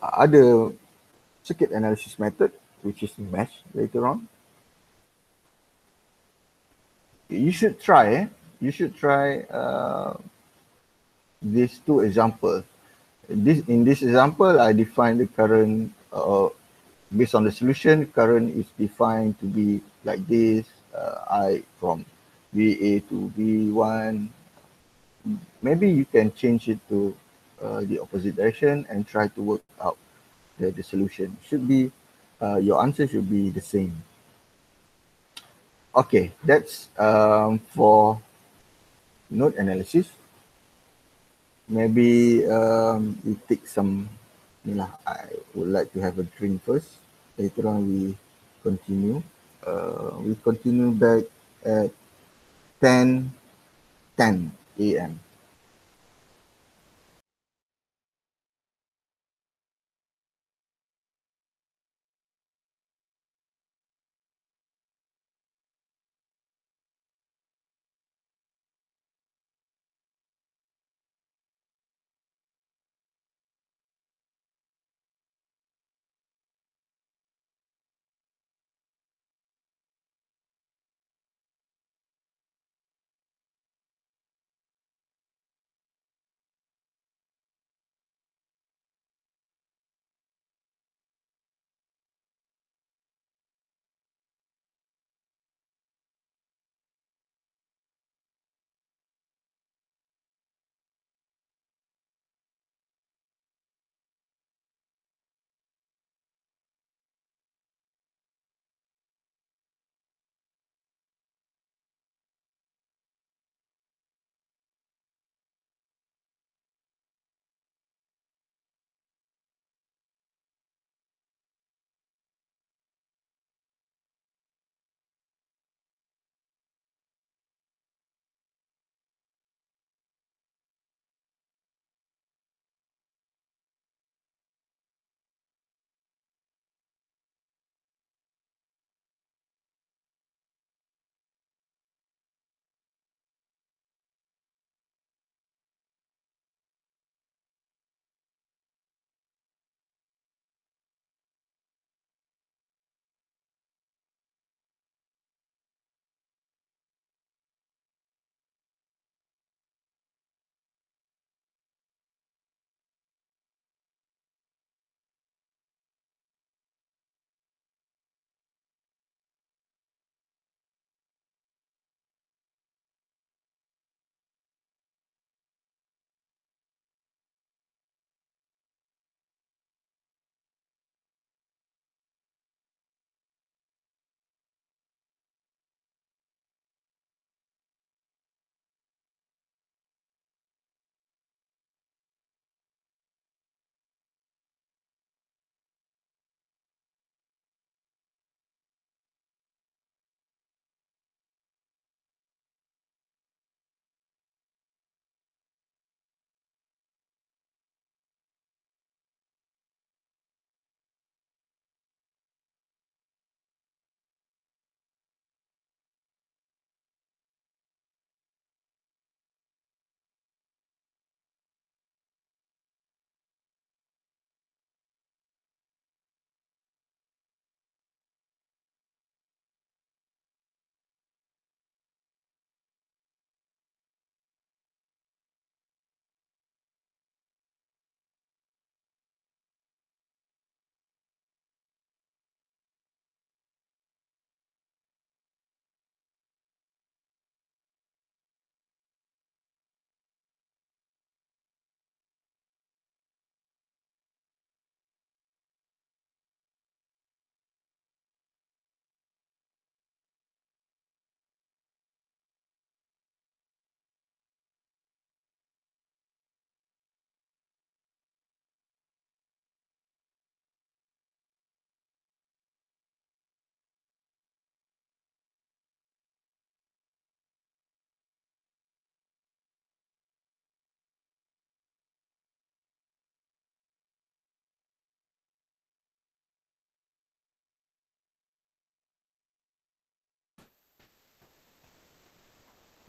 other circuit analysis method, which is mesh later on? You should try. You should try these two examples. In this example, I define the current based on the solution. Current is defined to be like this. I from VA to V1. Maybe you can change it to the opposite direction and try to work out the solution. Should be your answer should be the same. Okay, that's for node analysis. Maybe we take some. I would like to have a drink first. Later on, we continue. We continue back at 10:10 a.m.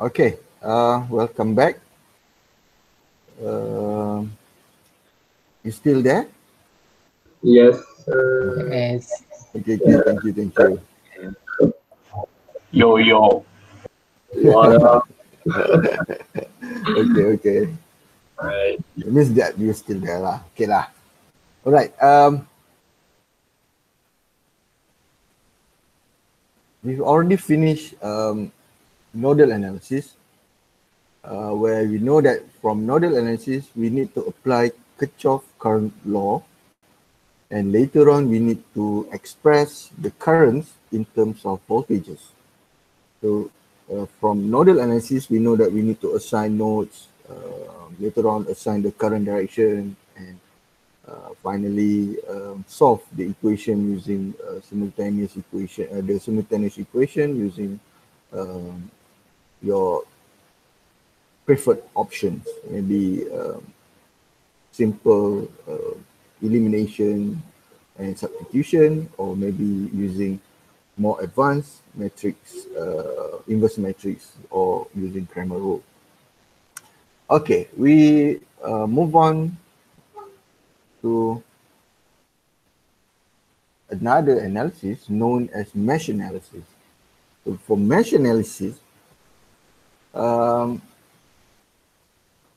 Okay, welcome back. You still there? Yes, sir. Yes. Okay, okay, thank you. Yo, yo. What up? Okay, okay. Right. It means that you're still there lah. Okay lah. Alright, we've already finished nodal analysis, where we know that from nodal analysis, we need to apply Kirchhoff current law, and later on, we need to express the currents in terms of voltages. So from nodal analysis, we know that we need to assign nodes, later on assign the current direction, and finally solve the equation using simultaneous equation, the simultaneous equation using your preferred options, maybe simple elimination and substitution, or maybe using more advanced matrix, inverse matrix, or using Cramer rule. Okay, we move on to another analysis known as mesh analysis. So for mesh analysis,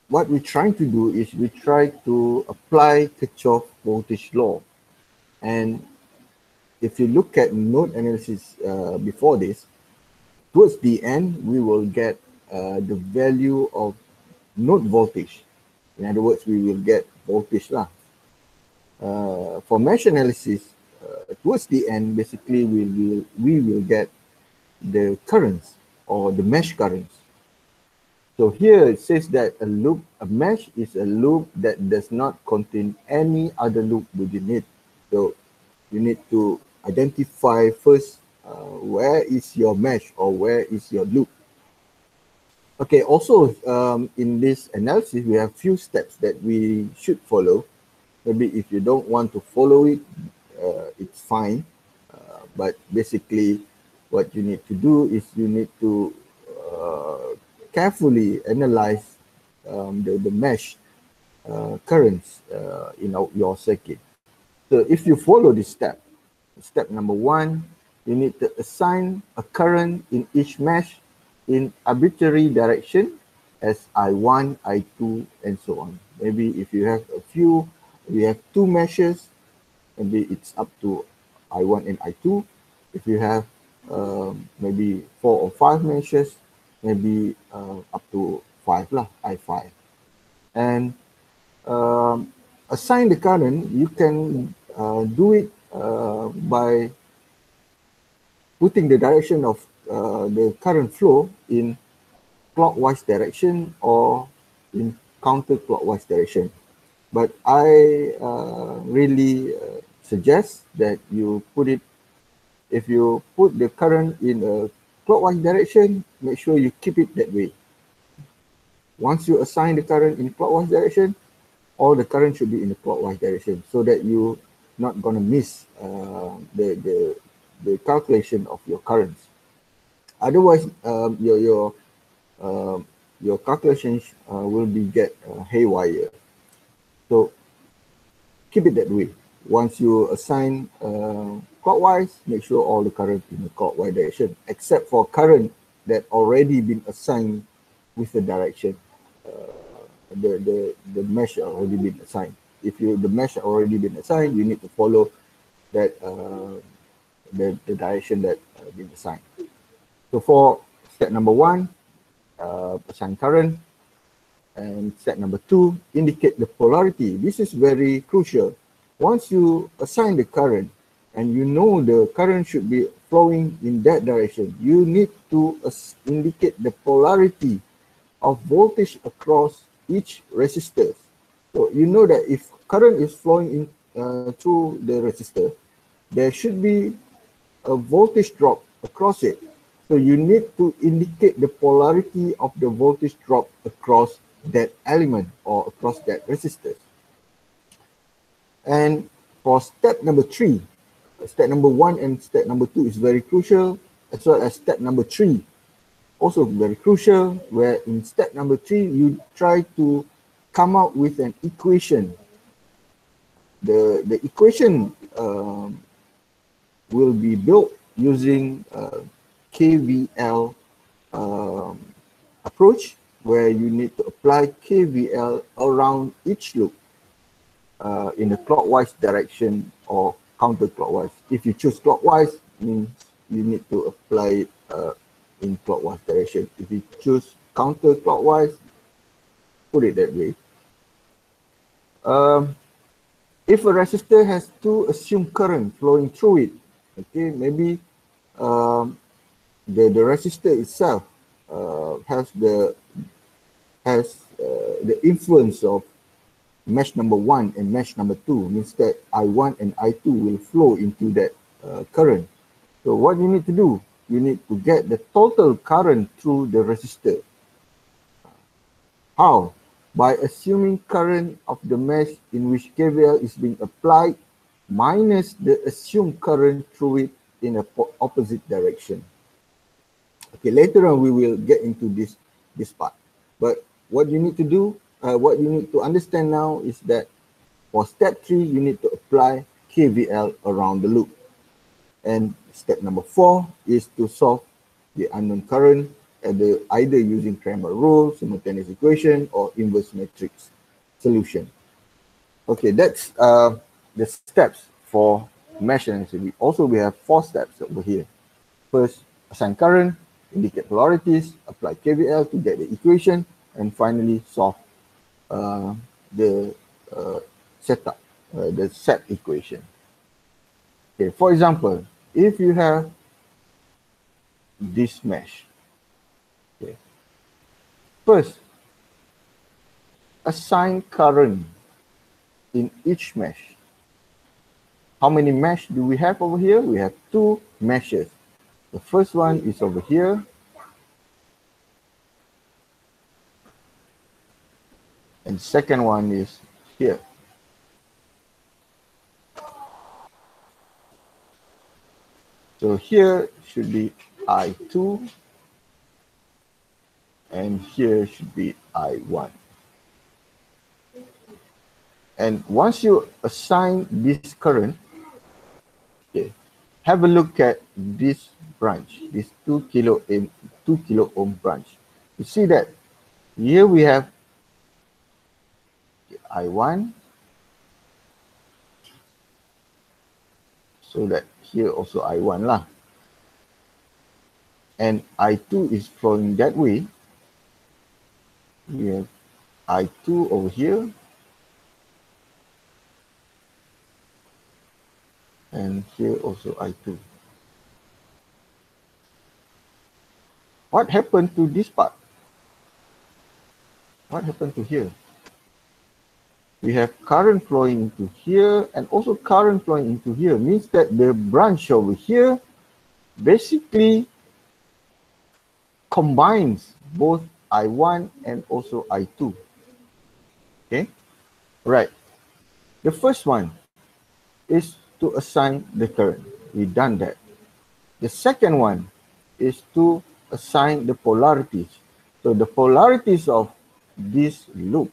what we're trying to do is we try to apply Kirchhoff voltage law. And if you look at node analysis before this, towards the end, we will get the value of node voltage. In other words, we will get voltage lah. For mesh analysis, towards the end, basically we will get the currents or the mesh currents. So here it says that a mesh is a loop that does not contain any other loop within it. So you need to identify first where is your mesh or where is your loop. Okay, also in this analysis, we have few steps that we should follow. Maybe if you don't want to follow it, it's fine. But basically, what you need to do is you need to carefully analyze the mesh currents in your circuit. So if you follow this step, step number 1, you need to assign a current in each mesh in arbitrary direction as I1, I2, and so on. Maybe if you have we have 2 meshes, maybe it's up to I1 and I2. If you have maybe 4 or 5 meshes, maybe up to 5 lah, I5. And assign the current, you can do it by putting the direction of the current flow in clockwise direction or in counterclockwise direction. But I really suggest that you put it, if you put the current in a clockwise direction, make sure you keep it that way. Once you assign the current in clockwise direction, all the current should be in the clockwise direction so that you're not going to miss the calculation of your currents. Otherwise, your calculations will be get haywire. So keep it that way. Once you assign clockwise, make sure all the current in the clockwise direction, except for current that already been assigned with the direction. The mesh already been assigned. If the mesh already been assigned, you need to follow that the direction that been assigned. So for step number 1, assign current, and step number 2, indicate the polarity. This is very crucial. Once you assign the current and you know the current should be flowing in that direction, you need to indicate the polarity of voltage across each resistor. So you know that if current is flowing in through the resistor, there should be a voltage drop across it. So you need to indicate the polarity of the voltage drop across that element or across that resistor. And for step number 3, step number 1 and step number 2 is very crucial, as well as step number 3. also very crucial, where in step number 3, you try to come up with an equation. The equation will be built using KVL approach, where you need to apply KVL around each loop in a clockwise direction or counterclockwise. If you choose clockwise, means you need to apply it in clockwise direction. If you choose counterclockwise, put it that way. If a resistor has two assumed current flowing through it, okay, maybe the resistor itself has the influence of mesh number 1 and mesh number 2, means that I1 and I2 will flow into that current. So what you need to do, you need to get the total current through the resistor. How? By assuming current of the mesh in which KVL is being applied minus the assumed current through it in a opposite direction. Okay, later on we will get into this part. But what you need to do, what you need to understand now is that for step 3, you need to apply KVL around the loop. And step number 4 is to solve the unknown current either using Cramer rule, simultaneous equation, or inverse matrix solution. Okay, that's the steps for mesh analysis. We have 4 steps over here. First, assign current, indicate polarities, apply KVL to get the equation, and finally solve the setup, the set equation. Okay, for example, if you have this mesh, okay, first, assign current in each mesh. How many mesh do we have over here? We have 2 meshes. The first one is over here. And the second one is here. So here should be I2. And here should be I1. And once you assign this current, okay, have a look at this branch, this 2 kilo ohm branch. You see that here we have I1, so that here also I1 lah. And I2 is flowing that way. We have I2 over here. And here also I2. What happened to this part? What happened to here? We have current flowing into here and also current flowing into here. Means that the branch over here basically combines both I1 and also I2. Okay, right. The first one is to assign the current. We've done that. The second one is to assign the polarities. So the polarities of this loop,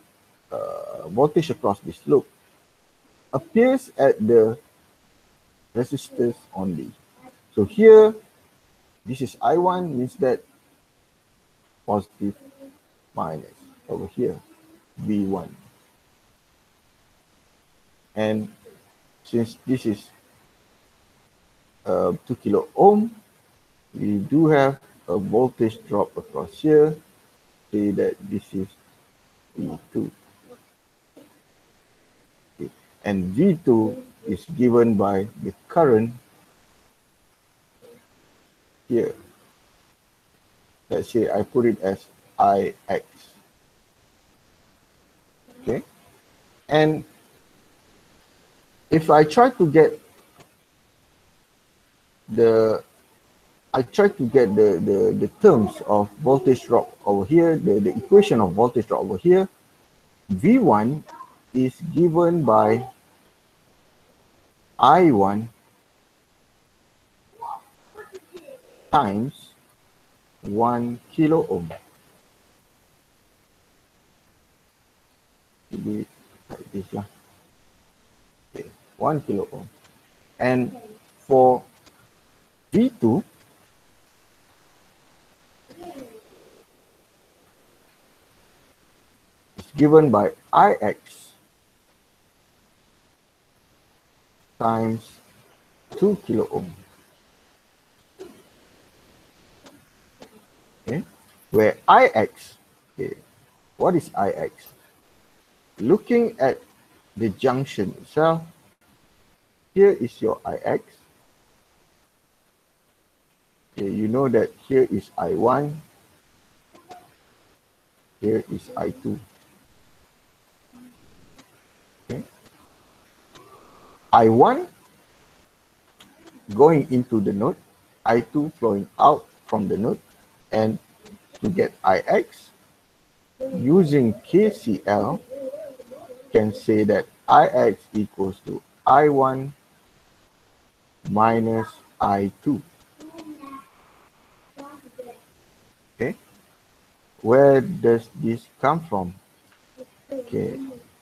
voltage across this loop, appears at the resistors only. So here, this is I1, means that positive minus over here, V1. And since this is 2 kilo ohm, we do have a voltage drop across here. Say that this is V2. Okay. And V2 is given by the current here. Let's say I put it as IX. Okay. And if I try to get the terms of voltage drop over here, the equation of voltage drop over here, V1 is given by I1 times 1 kilo ohm. Should be like this lah. Okay, 1 kilo ohm. And for V2, it's given by Ix times 2 kilo ohm. Okay, where Ix, okay, what is Ix? Looking at the junction itself, here is your Ix. Okay, you know that here is I1, here is I2. Okay. I1 going into the node, I2 flowing out from the node, and to get Ix, using KCL, can say that Ix equals to I1 minus I2. Okay, where does this come from? Okay,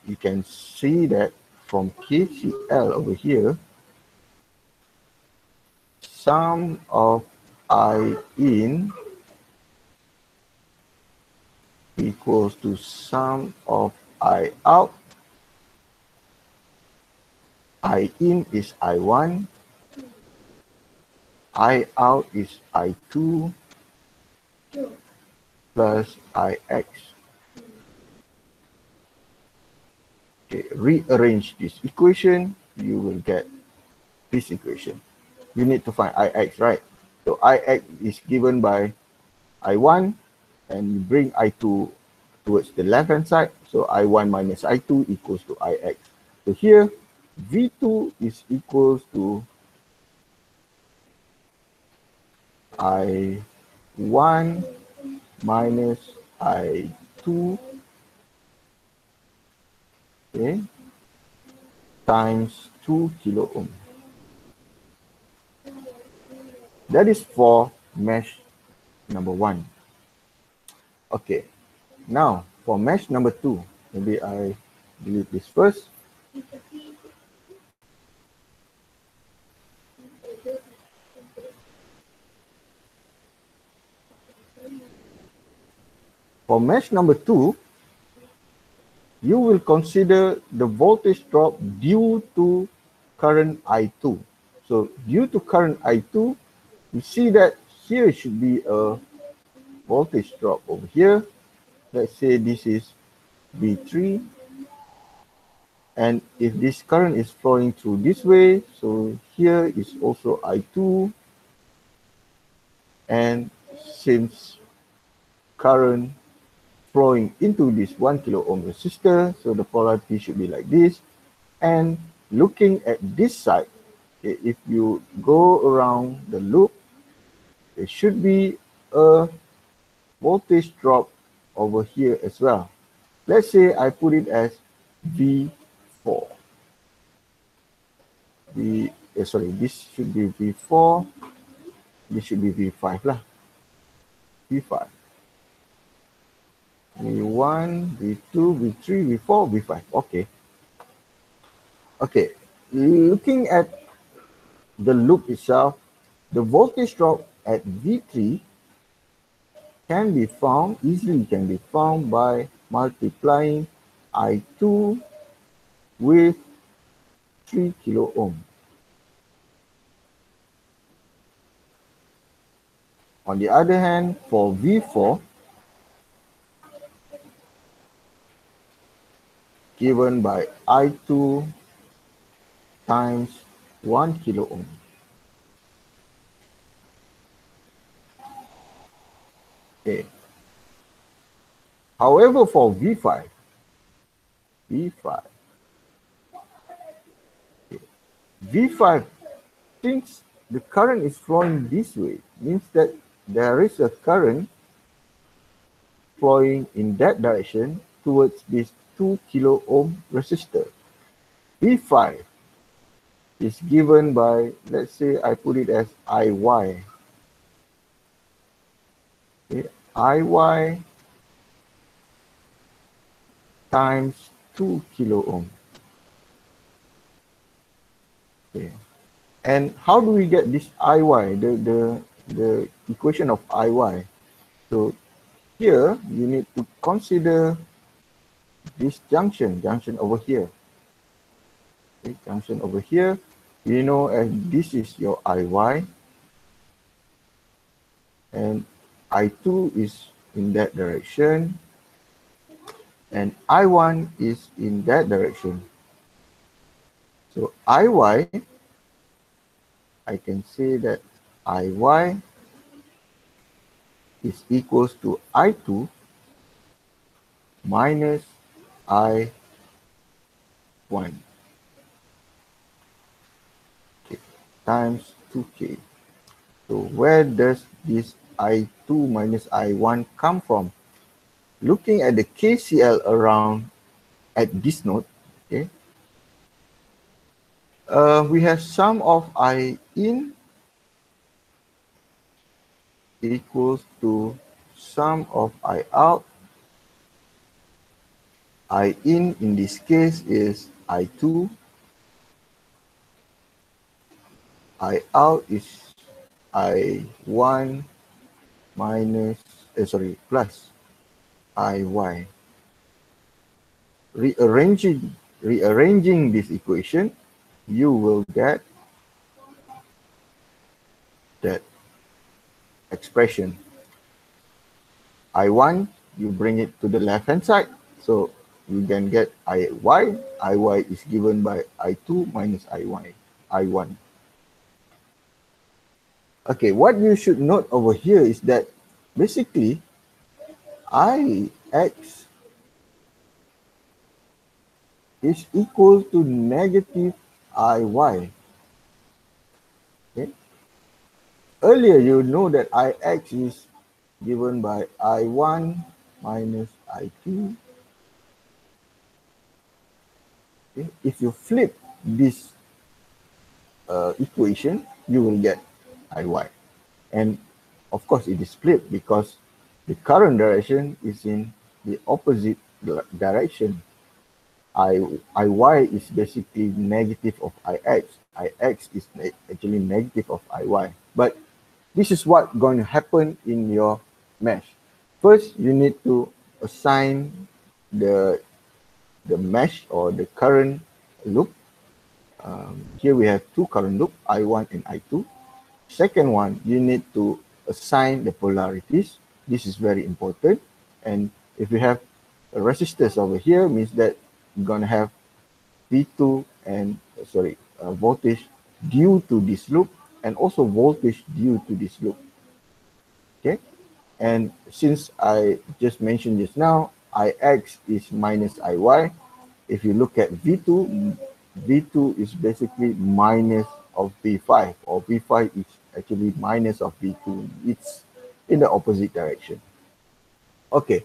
you can see that from KCL over here, sum of I in equals to sum of I out. I in is I1, I out is I2 plus Ix. Okay, rearrange this equation, you will get this equation. You need to find Ix, right? So Ix is given by I1, and you bring I2 towards the left hand side. So I1 minus I2 equals to Ix. So here, V2 is equals to I1 minus I2, okay, times 2 kilo ohm. That is for mesh number 1. Okay, now for mesh number 2, maybe I delete this first. For mesh number 2, you will consider the voltage drop due to current I2. So due to current I2, you see that here should be a voltage drop over here. Let's say this is V3. And if this current is flowing through this way, so here is also I2. And since current flowing into this 1 kilo ohm resistor, so the polarity should be like this. And looking at this side, okay, if you go around the loop, there should be a voltage drop over here as well. Let's say I put it as V4. This should be V4. This should be V5 lah. V5. V1, V2, V3, V4, V5. Okay. Okay. Looking at the loop itself, the voltage drop at V3 can be found, easily can be found by multiplying I2 with 3 kilo ohm. On the other hand, for V4, given by I2 times 1 kilo ohm. Okay. However, for V5, V5, since the current is flowing this way, means that there is a current flowing in that direction towards this 2 kilo ohm resistor. V5 is given by, let's say I put it as IY. Okay, IY times 2 kilo ohm. Okay. And how do we get this IY, the equation of IY? So here you need to consider this junction over here. Okay, junction over here, you know, as this is your IY, and I2 is in that direction, and I1 is in that direction. So IY, I can say that IY is equals to I2 minus I1. Okay, times 2K. So where does this I2 minus I1 come from? Looking at the KCL around at this node, okay, we have sum of I in equals to sum of I out. I in this case is I2. I out is I1 minus, plus IY. Rearranging this equation, you will get that expression. I1, you bring it to the left hand side, so you can get IY. IY is given by I2 minus I1. Okay, what you should note over here is that basically Ix is equal to negative Iy. Okay. Earlier, you know that Ix is given by I1 minus I2. Okay. If you flip this equation, you will get Iy. And of course, it is flipped because the current direction is in the opposite direction. Iy is basically negative of Ix. Ix is actually negative of Iy. But this is what going to happen in your mesh. First, you need to assign the mesh or the current loop. Here we have two current loop, I1 and I2. Second one, you need to assign the polarities. This is very important. And if you have resistors over here, means that you're going to have V2 and voltage due to this loop, and also voltage due to this loop. Okay, and since I just mentioned just now, Ix is minus Iy. If you look at V2, V2 is basically minus of V5, or V5 is actually minus of V2. It's in the opposite direction. Okay,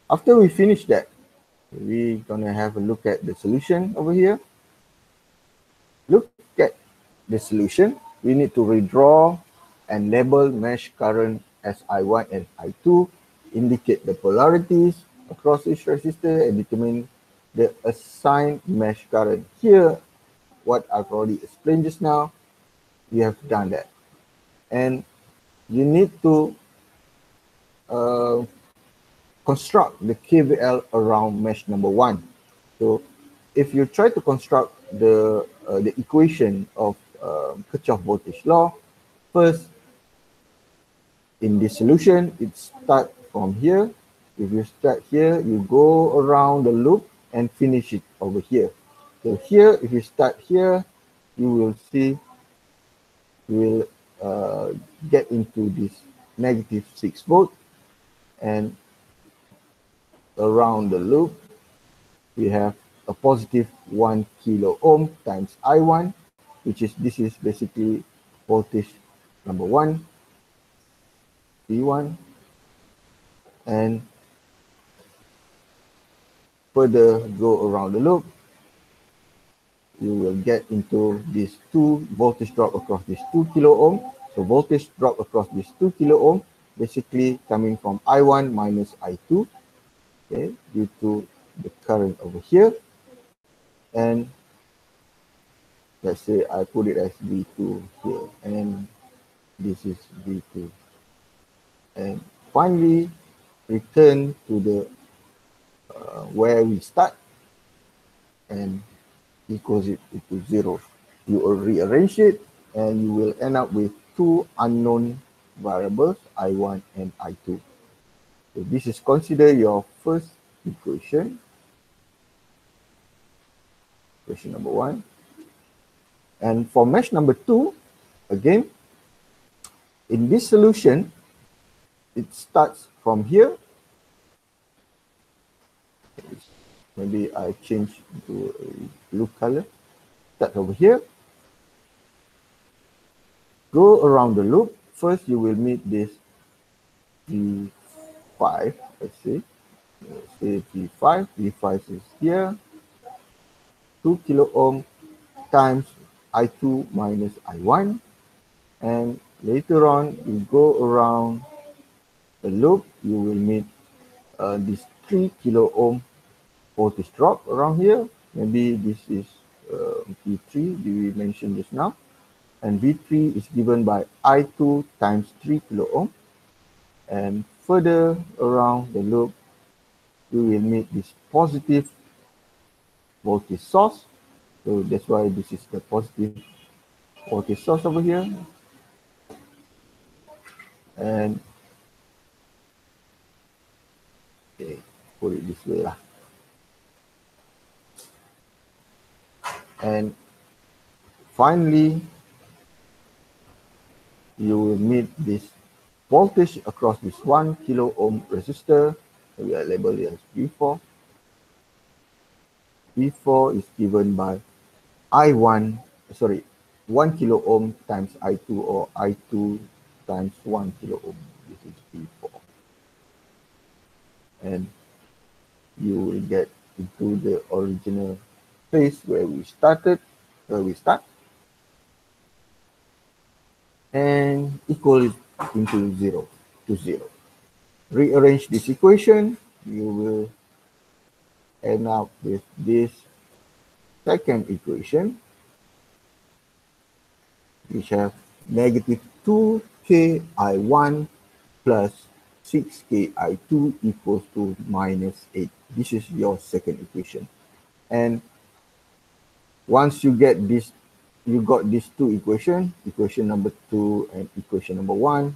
after we finish that, we're gonna have a look at the solution over here. Look at the solution. We need to redraw and label mesh current as I1 and I2, indicate the polarities across each resistor, and determine the assigned mesh current. Here, what I've already explained just now, we have done that. And you need to construct the KVL around mesh number 1. So if you try to construct the equation of Kirchhoff voltage law, first in this solution, it starts from here. If you start here, you go around the loop and finish it over here. So here, if you start here, you will see, you will get into this negative 6 volt, and around the loop, we have a positive 1 kilo ohm times I1, which is, this is basically voltage number 1, V1, and further go around the loop, you will get into this 2 voltage drop across this 2 kilo ohm. So voltage drop across this 2 kilo ohm basically coming from I1 minus I2, okay, due to the current over here. And let's say I put it as V2 here, and this is V2. And finally, return to the where we start and equals it to 0. You will rearrange it and you will end up with two unknown variables, I1 and I2. So this is considered your first equation, equation number 1. And for mesh number 2, again, in this solution, it starts from here. Maybe I change to a blue color. Start over here. Go around the loop. First, you will meet this V5, let's say. Let's say V5. V5 is here. 2 kilo ohm times I2 minus I1. And later on, you go around the loop, you will meet this 3 kilo ohm voltage drop around here. Maybe this is V3, we mentioned just now. And V3 is given by I2 times 3 kilo ohm. And further around the loop, we will meet this positive voltage source. So that's why this is the positive voltage source over here. And okay, put it this way lah. And finally, you will meet this voltage across this 1 kilo ohm resistor. We are labeled it as V4. V4 is given by I1, sorry, 1 kilo ohm times I2, or I2 times 1 kilo ohm. This is V4. And you will get into the original place where we started, where we start, and equal it into 0 to 0. Rearrange this equation, you will end up with this second equation, which have negative 2ki1 plus 6ki2 equals to minus 8. This is your second equation. And once you get this, you got these two equations, equation number 2 and equation number 1,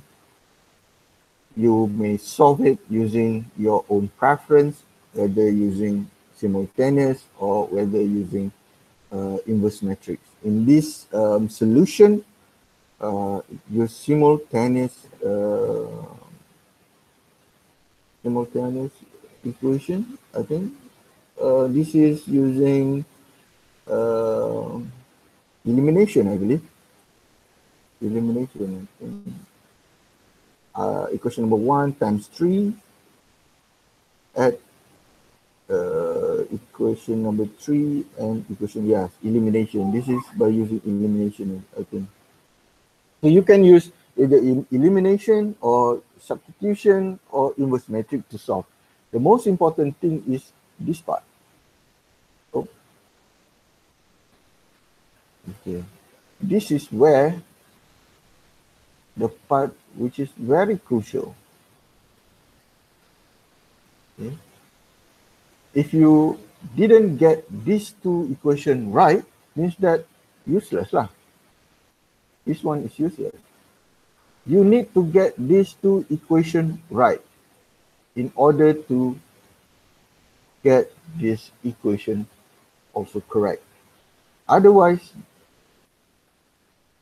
you may solve it using your own preference, whether using simultaneous or whether using inverse matrix. In this solution, use simultaneous equation, I think. This is using elimination, I believe. Elimination, I think. Equation number 1 times 3 at equation number 3 and equation, yes, elimination. This is by using elimination, I think. So you can use either elimination or substitution or inverse matrix to solve. The most important thing is this part. Oh. Okay. This is where the part which is very crucial. Okay. If you didn't get these two equations right, means that useless lah. This one is useless. You need to get these two equations right in order to get this equation also correct. Otherwise,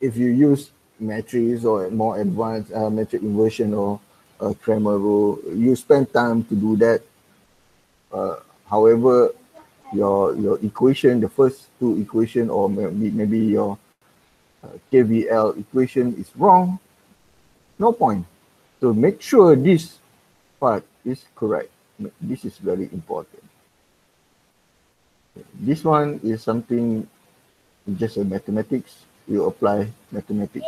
if you use matrix or more advanced matrix inversion or Cramer rule, you spend time to do that. However, your equation, the first two equation, or maybe your KVL equation is wrong, no point. So make sure this part is correct. This is very important. This one is something just a mathematics. You apply mathematics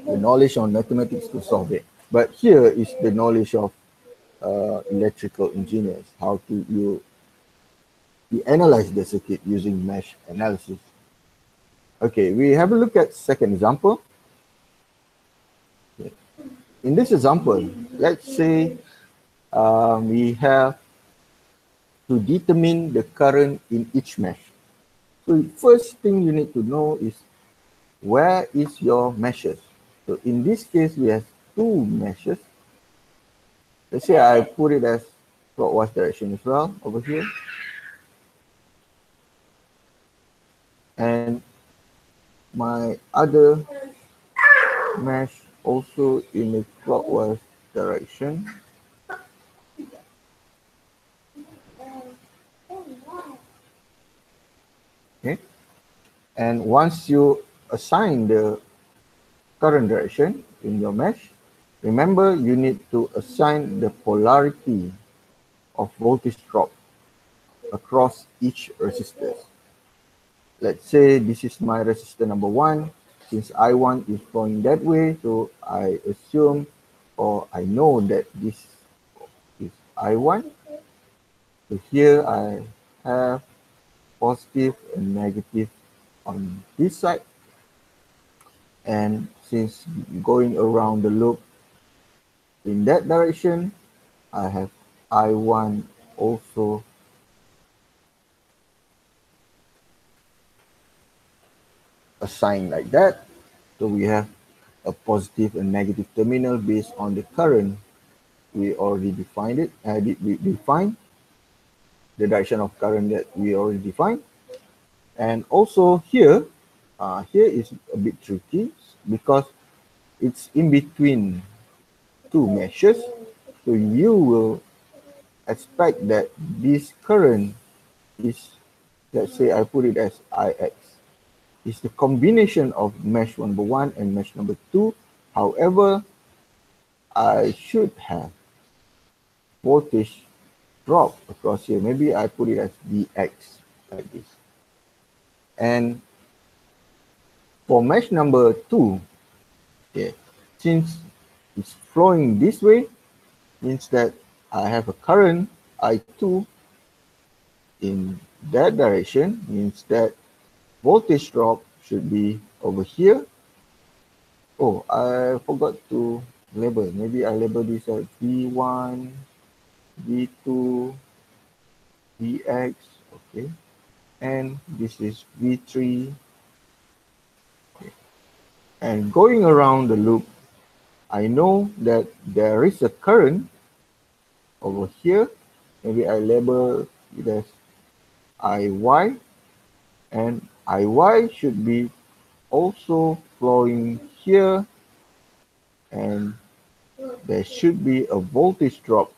the knowledge on mathematics to solve it. But here is the knowledge of electrical engineers, how to you analyze the circuit using mesh analysis. Okay, we have a look at second example. Okay. In this example, let's say we have to determine the current in each mesh. So first thing you need to know is where is your meshes. So in this case, we have two meshes. Let's say I put it as clockwise direction as well over here. And my other mesh also in the clockwise direction. Okay. And once you assign the current direction in your mesh, remember you need to assign the polarity of voltage drop across each resistor. Let's say this is my resistor number 1. Since I1 is flowing that way, so I assume or I know that this is I1. So here I have positive and negative on this side. And since going around the loop in that direction, I have I1 also assigned like that. So we have a positive and negative terminal based on the current. We already defined it. We defined the direction of current that we already defined. And also here, here is a bit tricky because it's in between two meshes. So you will expect that this current is, let's say I put it as IX. It's the combination of mesh number 1 and mesh number 2. However, I should have voltage drop across here. Maybe I put it as Vx like this. And for mesh number 2, okay, since it's flowing this way, means that I have a current I2 in that direction, means that voltage drop should be over here. Oh, I forgot to label. Maybe I label this as V1, V2, Vx, okay. And this is V3. Okay. And going around the loop, I know that there is a current over here. Maybe I label it as IY. And IY should be also flowing here. And there should be a voltage drop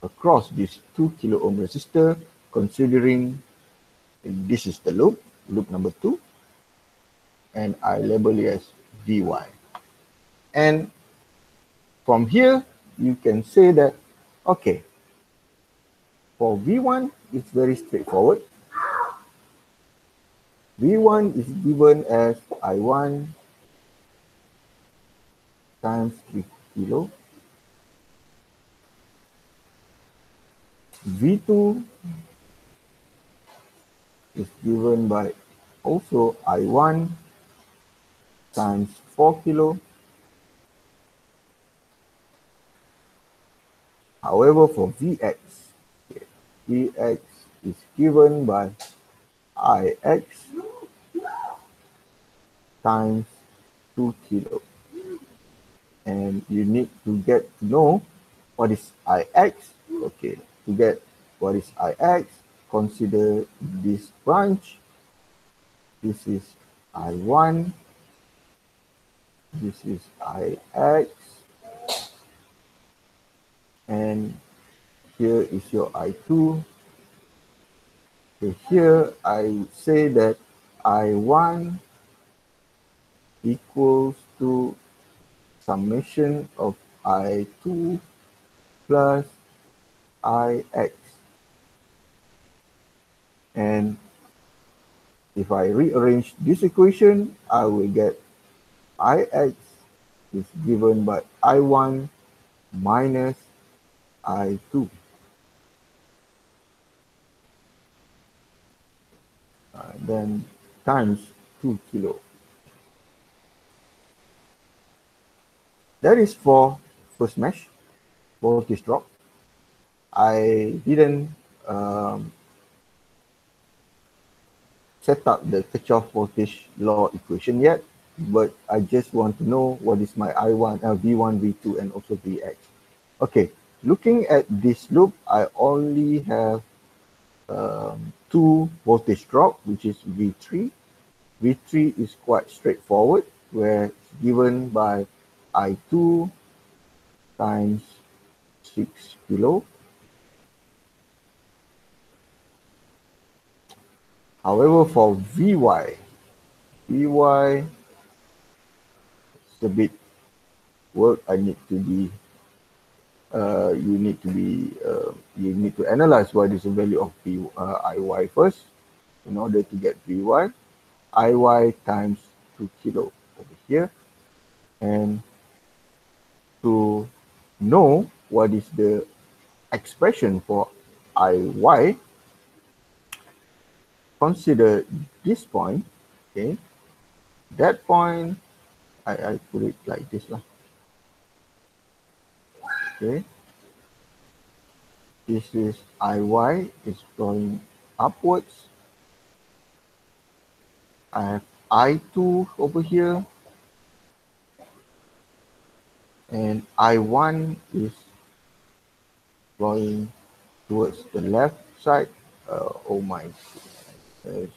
across this 2 kilo ohm resistor, considering this is the loop number 2, and I label it as Vy. And from here, you can say that, okay, for V1, it's very straightforward. V1 is given as I1 times 3 kilo. V2 is given by also I1 times 4 kilo. However, for Vx, Vx is given by Ix times 2 kilo. And you need to get to know what is Ix. Okay, to get what is Ix, consider this branch. This is I1. This is Ix. And here is your I2. So here I say that I1 equals to summation of I2 plus Ix. And if I rearrange this equation, I will get Ix is given by I1 minus I2. Then times 2 kilo. That is for first mesh, voltage drop. I didn't set up the Kirchhoff voltage law equation yet, but I just want to know what is my I1, V1, V2, and also Vx. Okay, looking at this loop, I only have two voltage drop, which is V3. V3 is quite straightforward, where it's given by I2 times 6 kilo. However, for Vy is a bit work. I need to be, you need to analyze what is the value of Iy first in order to get Vy. Iy times 2 kilo over here, and to know what is the expression for Iy, consider this point, okay? That point, I put it like this lah. Okay. This is Iy is going upwards. I have I2 over here, and I1 is going towards the left side. Oh my goodness.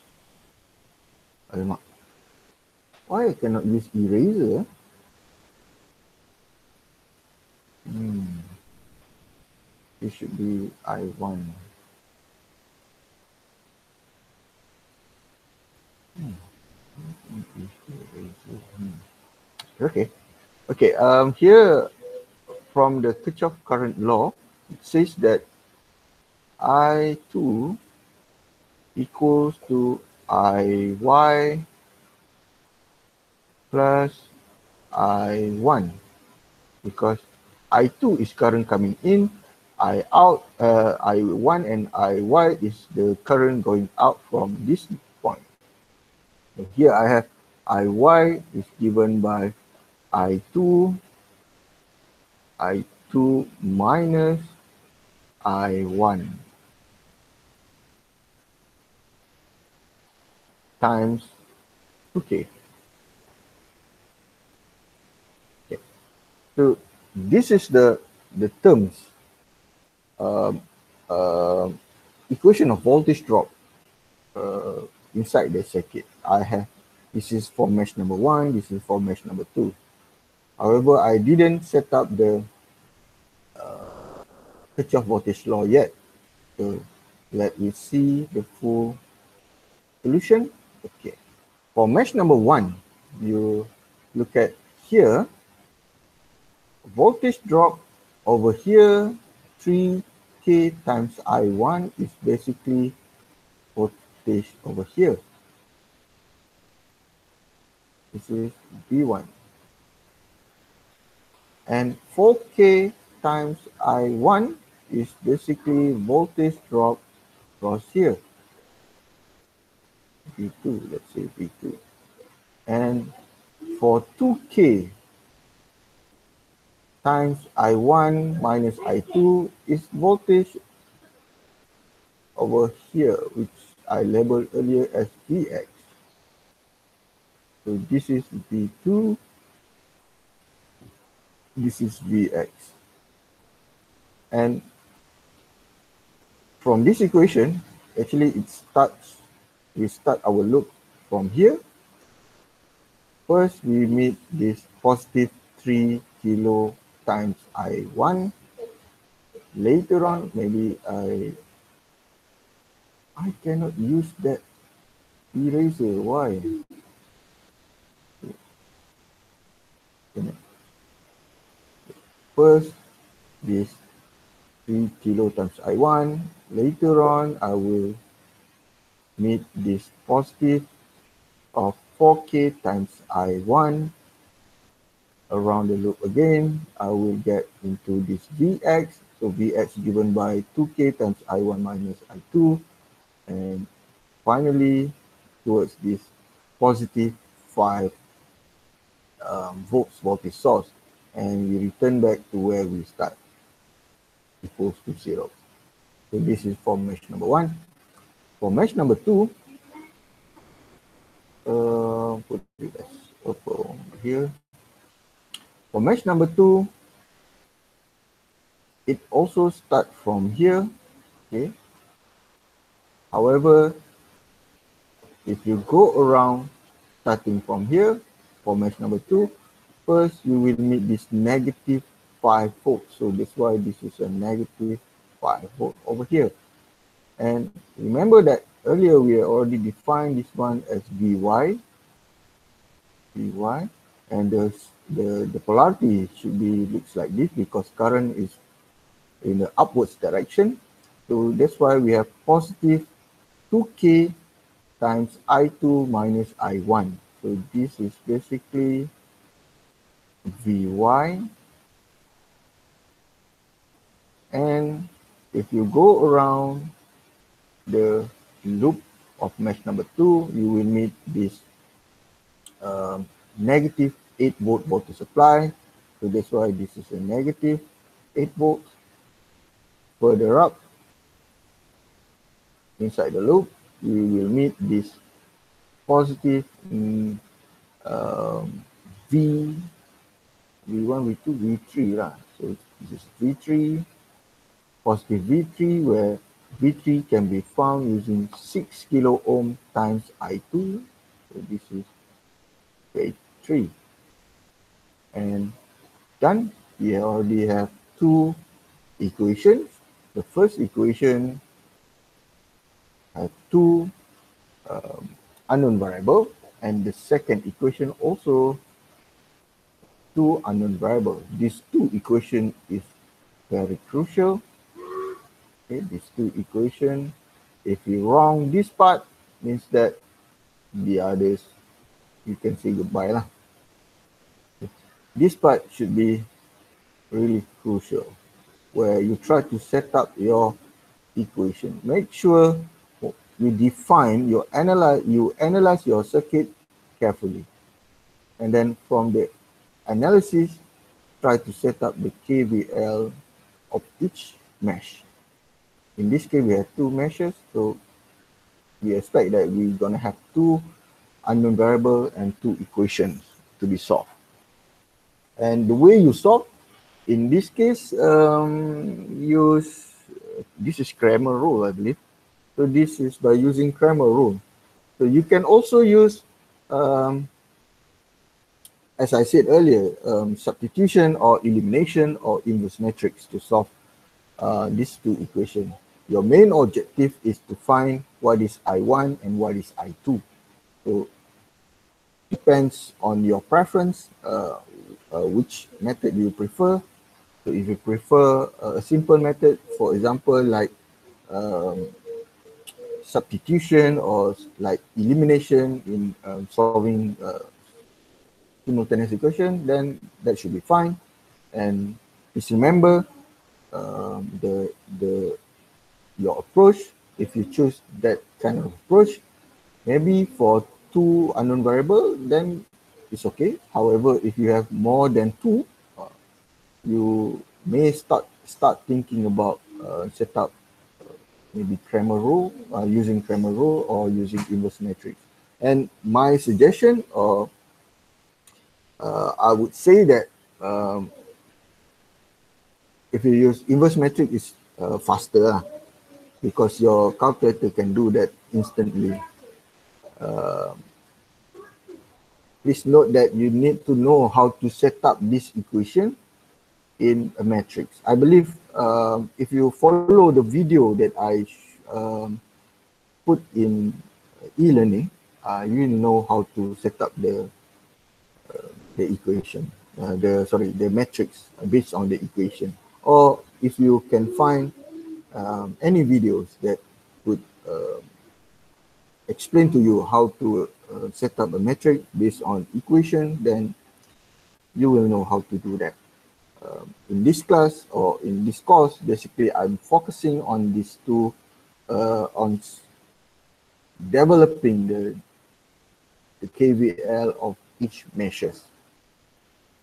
Why I cannot use eraser? It should be I1. Okay. Okay. Here from the Kirchhoff current law, it says that I2 equals to Iy plus I1, because I2 is current coming in, I1 and Iy is the current going out from this point. So here I have Iy is given by I2 minus I1 times 2k. Okay. So this is the terms equation of voltage drop inside the circuit. I have, this is for mesh number 1, this is for mesh number 2. However, I didn't set up the Kirchhoff voltage law yet. So let me see the full solution. Okay. For mesh number 1, you look at here, voltage drop over here, 3k times I1 is basically voltage over here. This is V1. And 4k times I1 is basically voltage drop across here. V2, let's say V2. And for 2k times I1 minus I2 is voltage over here, which I labeled earlier as Vx. So this is V2, this is Vx. And from this equation, actually we start our loop from here. First, we meet this positive 3 kilo times I1. Later on, maybe I cannot use that eraser. Why? First, this 3 kilo times I1. Later on, I will meet this positive of 4k times I1. around the loop again, I will get into this Vx. So Vx given by 2k times I1 minus I2. And finally, towards this positive 5 volts voltage source. And we return back to where we start, equals to 0. So this is for mesh number 1. For mesh number 2, put it as purple here. For mesh number 2, it also starts from here, okay? However, if you go around starting from here, for mesh number 2, first you will meet this negative 5 volts. So that's why this is a negative 5 volt over here. And remember that earlier we already defined this one as Vy, and the polarity should be looks like this because current is in the upwards direction. So that's why we have positive 2k times I2 minus I1. So this is basically Vy. And if you go around the loop of mesh number 2, you will meet this negative 8 volt voltage supply. So that's why this is a negative 8 volts. Further up, inside the loop, we will meet this positive V1, V2, V3 lah. So this is V3, positive V3, where V3 can be found using 6 kilo ohm times I2. So this is K3. And done. We already have 2 equations. The first equation has 2 unknown variable, and the second equation also 2 unknown variable. These 2 equation is very crucial. Okay, these 2 equation, if you wrong this part, means that the others you can say goodbye lah. This part should be really crucial, where you try to set up your equation. Make sure you define your analyze your circuit carefully, and then from the analysis, try to set up the KVL of each mesh. In this case, we have 2 meshes, so we expect that we're gonna have 2 unknown variable and 2 equations to be solved. And the way you solve, in this case, use this is Cramer rule, I believe. So this is by using Cramer rule. So you can also use, as I said earlier, substitution or elimination or inverse matrix to solve these 2 equations. Your main objective is to find what is I1 and what is I2. So depends on your preference, which method you prefer. So if you prefer a simple method, for example, like substitution or like elimination in solving simultaneous equation, then that should be fine. And just remember your approach. If you choose that kind of approach, maybe for 2 unknown variable, then it's okay. However, if you have more than 2, you may start thinking about set up maybe Cramer rule, using Cramer rule or using inverse matrix. And my suggestion, or I would say that if you use inverse matrix, is faster because your calculator can do that instantly. Please note that you need to know how to set up this equation in a matrix. I believe if you follow the video that I put in e-learning, you know how to set up the equation, the matrix based on the equation. Or if you can find any videos that would explain to you how to set up a matrix based on equation, then you will know how to do that. In this class or in this course, basically I'm focusing on these two, on developing the KVL of each measures.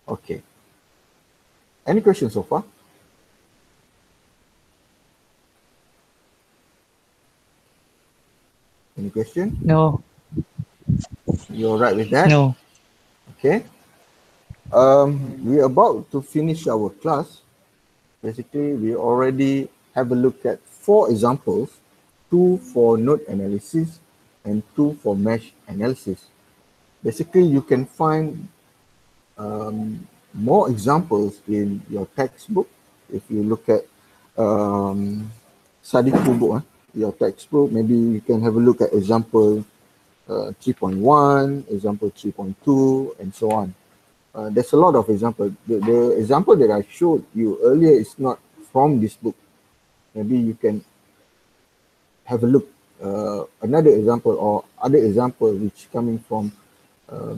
Okay. Any questions so far? Any question? No. You're all right with that? No. Okay. We're about to finish our class. Basically, we already have a look at 4 examples, 2 for node analysis and 2 for mesh analysis. Basically, you can find more examples in your textbook. If you look at study book, your textbook, maybe you can have a look at example 3.1, example 3.2, and so on. There's a lot of examples. The example that I showed you earlier is not from this book. Maybe you can have a look another example or other example which coming from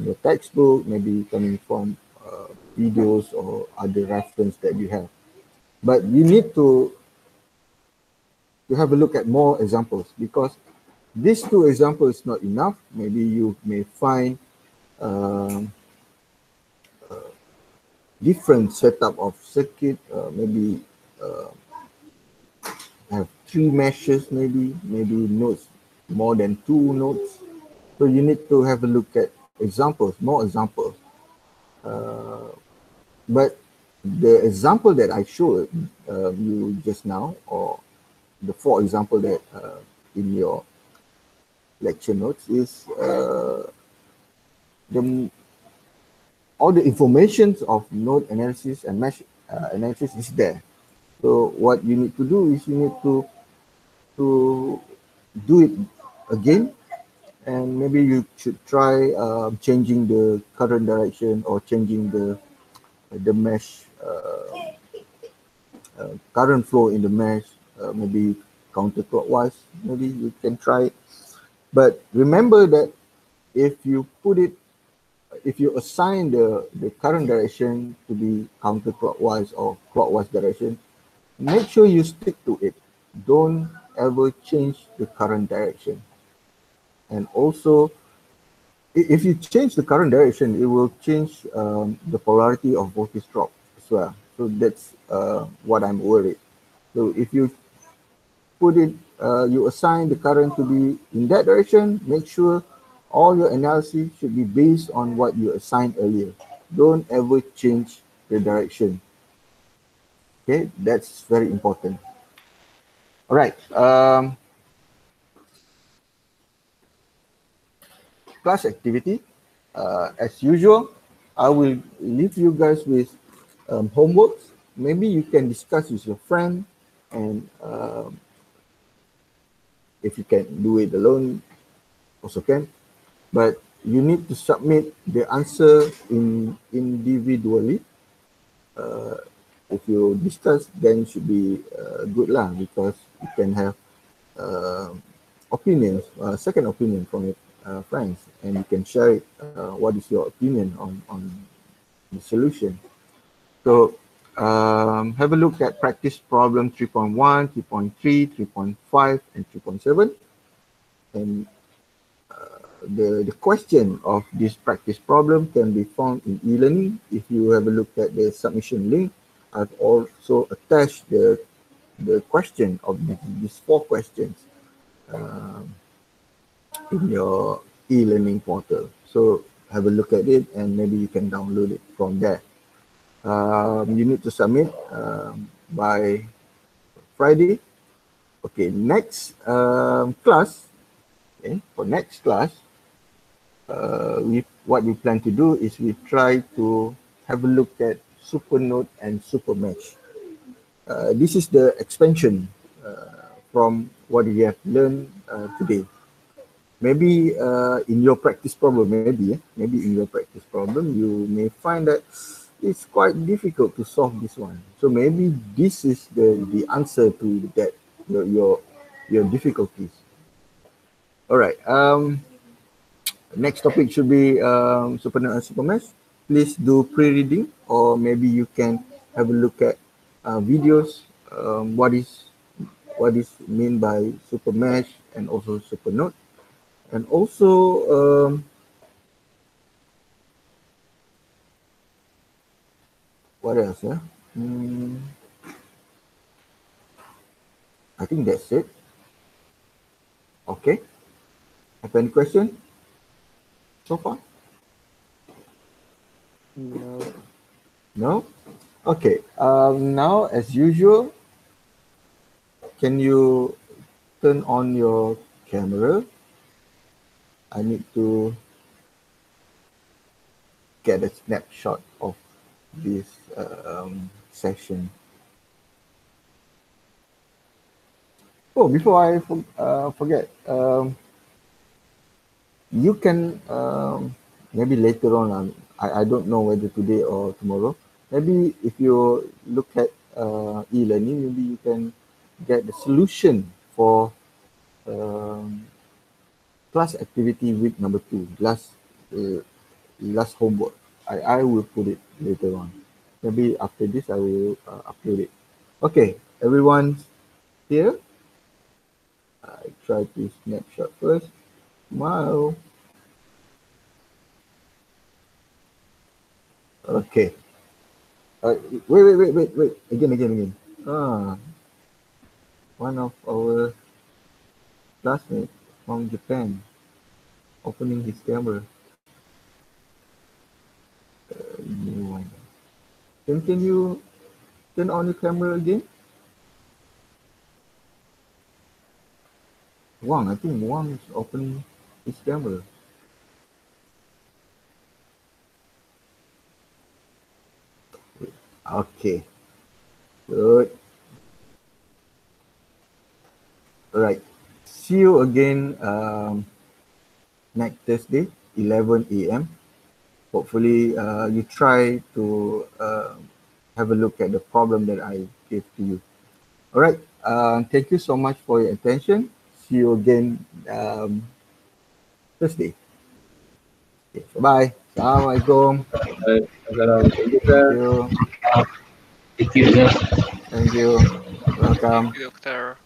your textbook, maybe coming from videos or other reference that you have. But you need to have a look at more examples, because these 2 examples is not enough. Maybe you may find different setup of circuit, maybe have 3 meshes, maybe nodes, more than 2 nodes. So you need to have a look at examples, more examples. But the example that I showed you just now, or the 4 example that in your lecture notes, is all the informations of node analysis and mesh analysis is there. So what you need to do is you need to do it again, and maybe you should try changing the current direction or changing the mesh current flow in the mesh, maybe counterclockwise. Maybe you can try it. But remember that if you assign the current direction to be counterclockwise or clockwise direction, make sure you stick to it. Don't ever change the current direction. And also, if you change the current direction, it will change the polarity of voltage drop as well. So that's what I'm worried. So if you put it, you assign the current to be in that direction, make sure all your analysis should be based on what you assigned earlier. Don't ever change the direction. Okay, that's very important. All right. Class activity. As usual, I will leave you guys with homework. Maybe you can discuss with your friend, and if you can do it alone, also can. But you need to submit the answer individually. If you discuss, then it should be good lah, because you can have opinions, second opinion from your friends, and you can share it, what is your opinion on the solution. So have a look at practice problem 3.1, 3.3, 3.5, and 3.7. And the question of this practice problem can be found in e-learning. If you have a look at the submission link, I've also attached the question of these 4 questions in your e-learning portal. So have a look at it, and maybe you can download it from there. You need to submit by Friday. Okay, next class. Okay, for next class, what we plan to do is we try to have a look at supernode and supermesh. This is the expansion from what we have learned today. Maybe in your practice problem, maybe in your practice problem, you may find that it's quite difficult to solve this one. So maybe this is the answer to that, your difficulties. All right. Next topic should be supernode and supermesh. please do pre-reading, or maybe you can have a look at videos. What is mean by super mesh and also super node, and also what else? Yeah, I think that's it. Okay. Have any question so far? No. No? Okay. Now, as usual, can you turn on your camera? I need to get a snapshot of this session. Oh, before I forget, you can maybe later on, I don't know whether today or tomorrow, maybe if you look at e-learning, maybe you can get the solution for class activity week number 2, last homework. I will put it later on. Maybe after this I will upload it. Okay, everyone here. I try to snapshot first. Smile. Okay. Wait. Again. One of our classmates from Japan opening his camera. New one. Can you turn on your camera again? I think Wang is opening his camera. Okay. Good. All right. See you again next Thursday, 11 a.m. Hopefully, you try to have a look at the problem that I gave to you. All right. Thank you so much for your attention. See you again Thursday. Okay, bye. Assalamualaikum. Right. Thank you, Thank sir. you. Thank you, sir. Thank you. Welcome. Doctor.